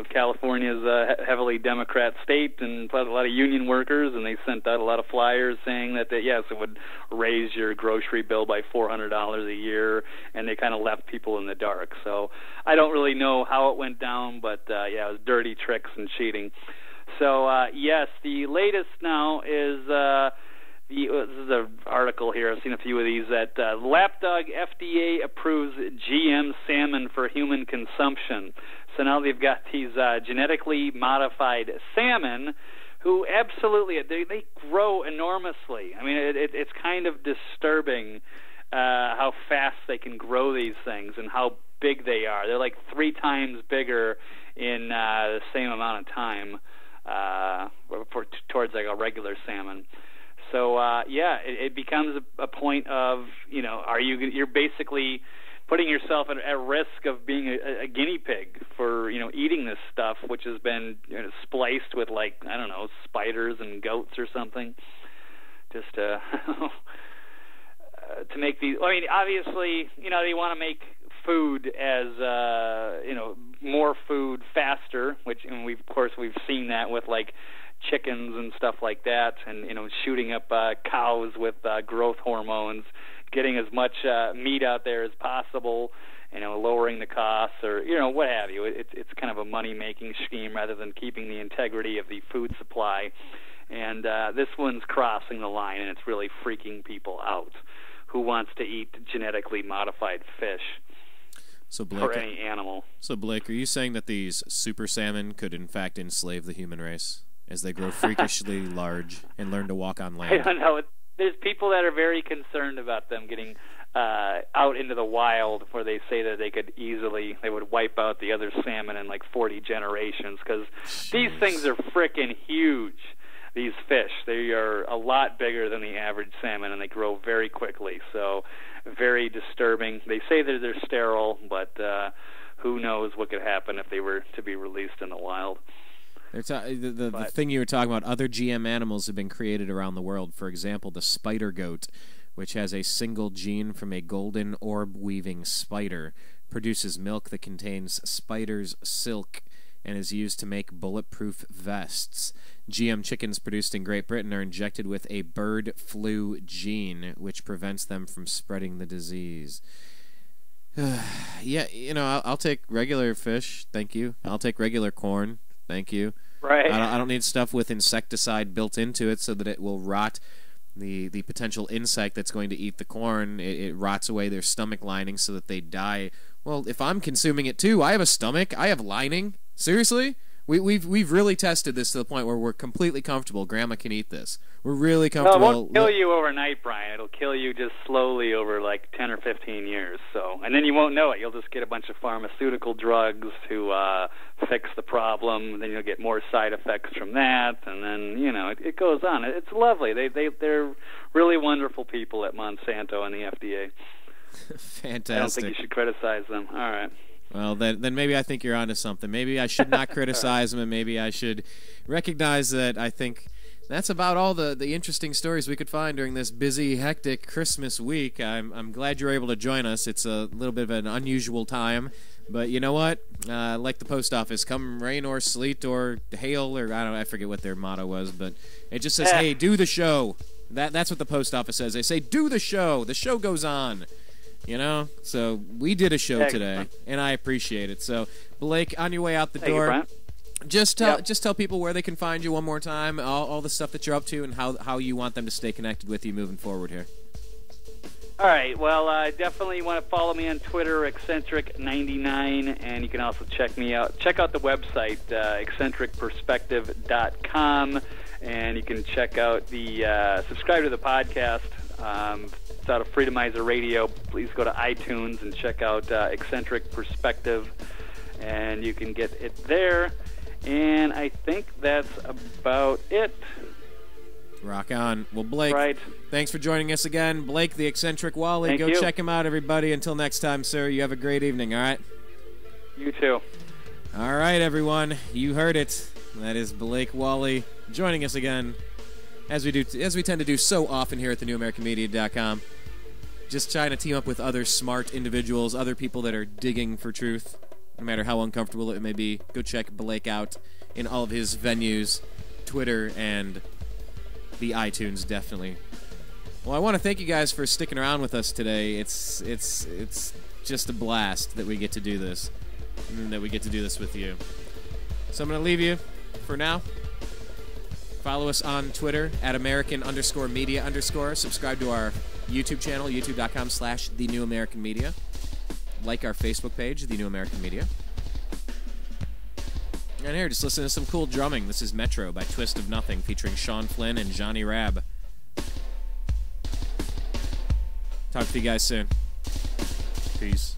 California's a heavily Democrat state, and a lot of union workers, and they sent out a lot of flyers saying that yes, it would raise your grocery bill by $400 a year, and they kind of left people in the dark. So I don't really know how it went down, but yeah, it was dirty tricks and cheating. So yes, the latest now is this is an article here. I've seen a few of these. That Lapdog FDA approves GM salmon for human consumption. So now they've got these genetically modified salmon who absolutely, they grow enormously. I mean, it's kind of disturbing how fast they can grow these things and how big they are. They're like 3 times bigger in the same amount of time towards like a regular salmon. So yeah, it becomes a point of, you're basically putting yourself at risk of being a guinea pig for eating this stuff, which has been spliced with, like, I don't know, spiders and goats or something, just to to make these. I mean, obviously, they want to make food as more food faster, which, and we've seen that with like chickens and stuff like that, and shooting up cows with growth hormones, getting as much meat out there as possible, lowering the costs, or what have you. It's kind of a money-making scheme rather than keeping the integrity of the food supply. And this one's crossing the line, and it's really freaking people out. Who wants to eat genetically modified fish? So Blake, or any animal. So Blake, are you saying that these super salmon could in fact enslave the human race as they grow freakishly large and learn to walk on land? I don't know. There's people that are very concerned about them getting out into the wild, where they say that they would wipe out the other salmon in like 40 generations, because these things are frickin' huge. These fish, they are a lot bigger than the average salmon, and they grow very quickly. So, very disturbing. They say that they're sterile, but who knows what could happen if they were to be released in the wild. The thing you were talking about, other GM animals have been created around the world. For example, the spider goat, which has a single gene from a golden orb-weaving spider, produces milk that contains spider's silk and is used to make bulletproof vests. GM chickens produced in Great Britain are injected with a bird flu gene, which prevents them from spreading the disease. Yeah, I'll take regular fish, thank you. I'll take regular corn, thank you. Right. I don't need stuff with insecticide built into it so that it will rot the potential insect that's going to eat the corn. It rots away their stomach lining so that they die. Well, if I'm consuming it too, I have a stomach, I have lining. Seriously? We've really tested this to the point where we're completely comfortable. Grandma can eat this. We're really comfortable. No, it won't kill you overnight, Brian. It'll kill you just slowly over like 10 or 15 years. So, and then you won't know it. You'll just get a bunch of pharmaceutical drugs to fix the problem. And then you'll get more side effects from that, and then it goes on. It's lovely. They're really wonderful people at Monsanto and the FDA. Fantastic. I don't think you should criticize them. All right. Well, then maybe I think you're onto something. Maybe I should not criticize them, and maybe I should recognize that I think that's about all the interesting stories we could find during this busy, hectic Christmas week. I'm glad you're able to join us. It's a little bit of an unusual time, but you know what? Like the post office, come rain or sleet or hail, or I forget what their motto was, but it just says, hey, do the show. That's what the post office says. They say, do the show. The show goes on. So we did a show today, and I appreciate it. So, Blake, on your way out the door, just tell people where they can find you one more time, all the stuff that you're up to, and how you want them to stay connected with you moving forward here. All right. Well, definitely want to follow me on Twitter, Eccentric99, and you can also check me out. Check out the website, eccentricperspective.com, and you can check out the subscribe to the podcast. It's out of Freedomizer Radio. Please go to iTunes and check out Eccentric Perspective, and you can get it there. And I think that's about it. Rock on. Well, Blake, right. Thanks for joining us again. Blake, the Eccentric Walley. Thank Go you. check him out, everybody. Until next time, sir, you have a great evening, all right? You too. All right, everyone. You heard it. That is Blake Walley joining us again, as we tend to do so often here at thenewamericanmedia.com. Just trying to team up with other smart individuals, other people that are digging for truth, no matter how uncomfortable it may be. Go check Blake out in all of his venues, Twitter, and the iTunes, definitely. Well, I want to thank you guys for sticking around with us today. It's just a blast that we get to do this, and that we get to do this with you. So I'm going to leave you for now. Follow us on Twitter at American_media_. Subscribe to our YouTube channel, youtube.com/TheNewAmericanMedia. Like our Facebook page, The New American Media. And here, just listen to some cool drumming. This is Metro by Twist of Nothing, featuring Sean Flynn and Johnny Rabb. Talk to you guys soon. Peace.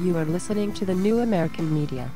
You are listening to The New American Media.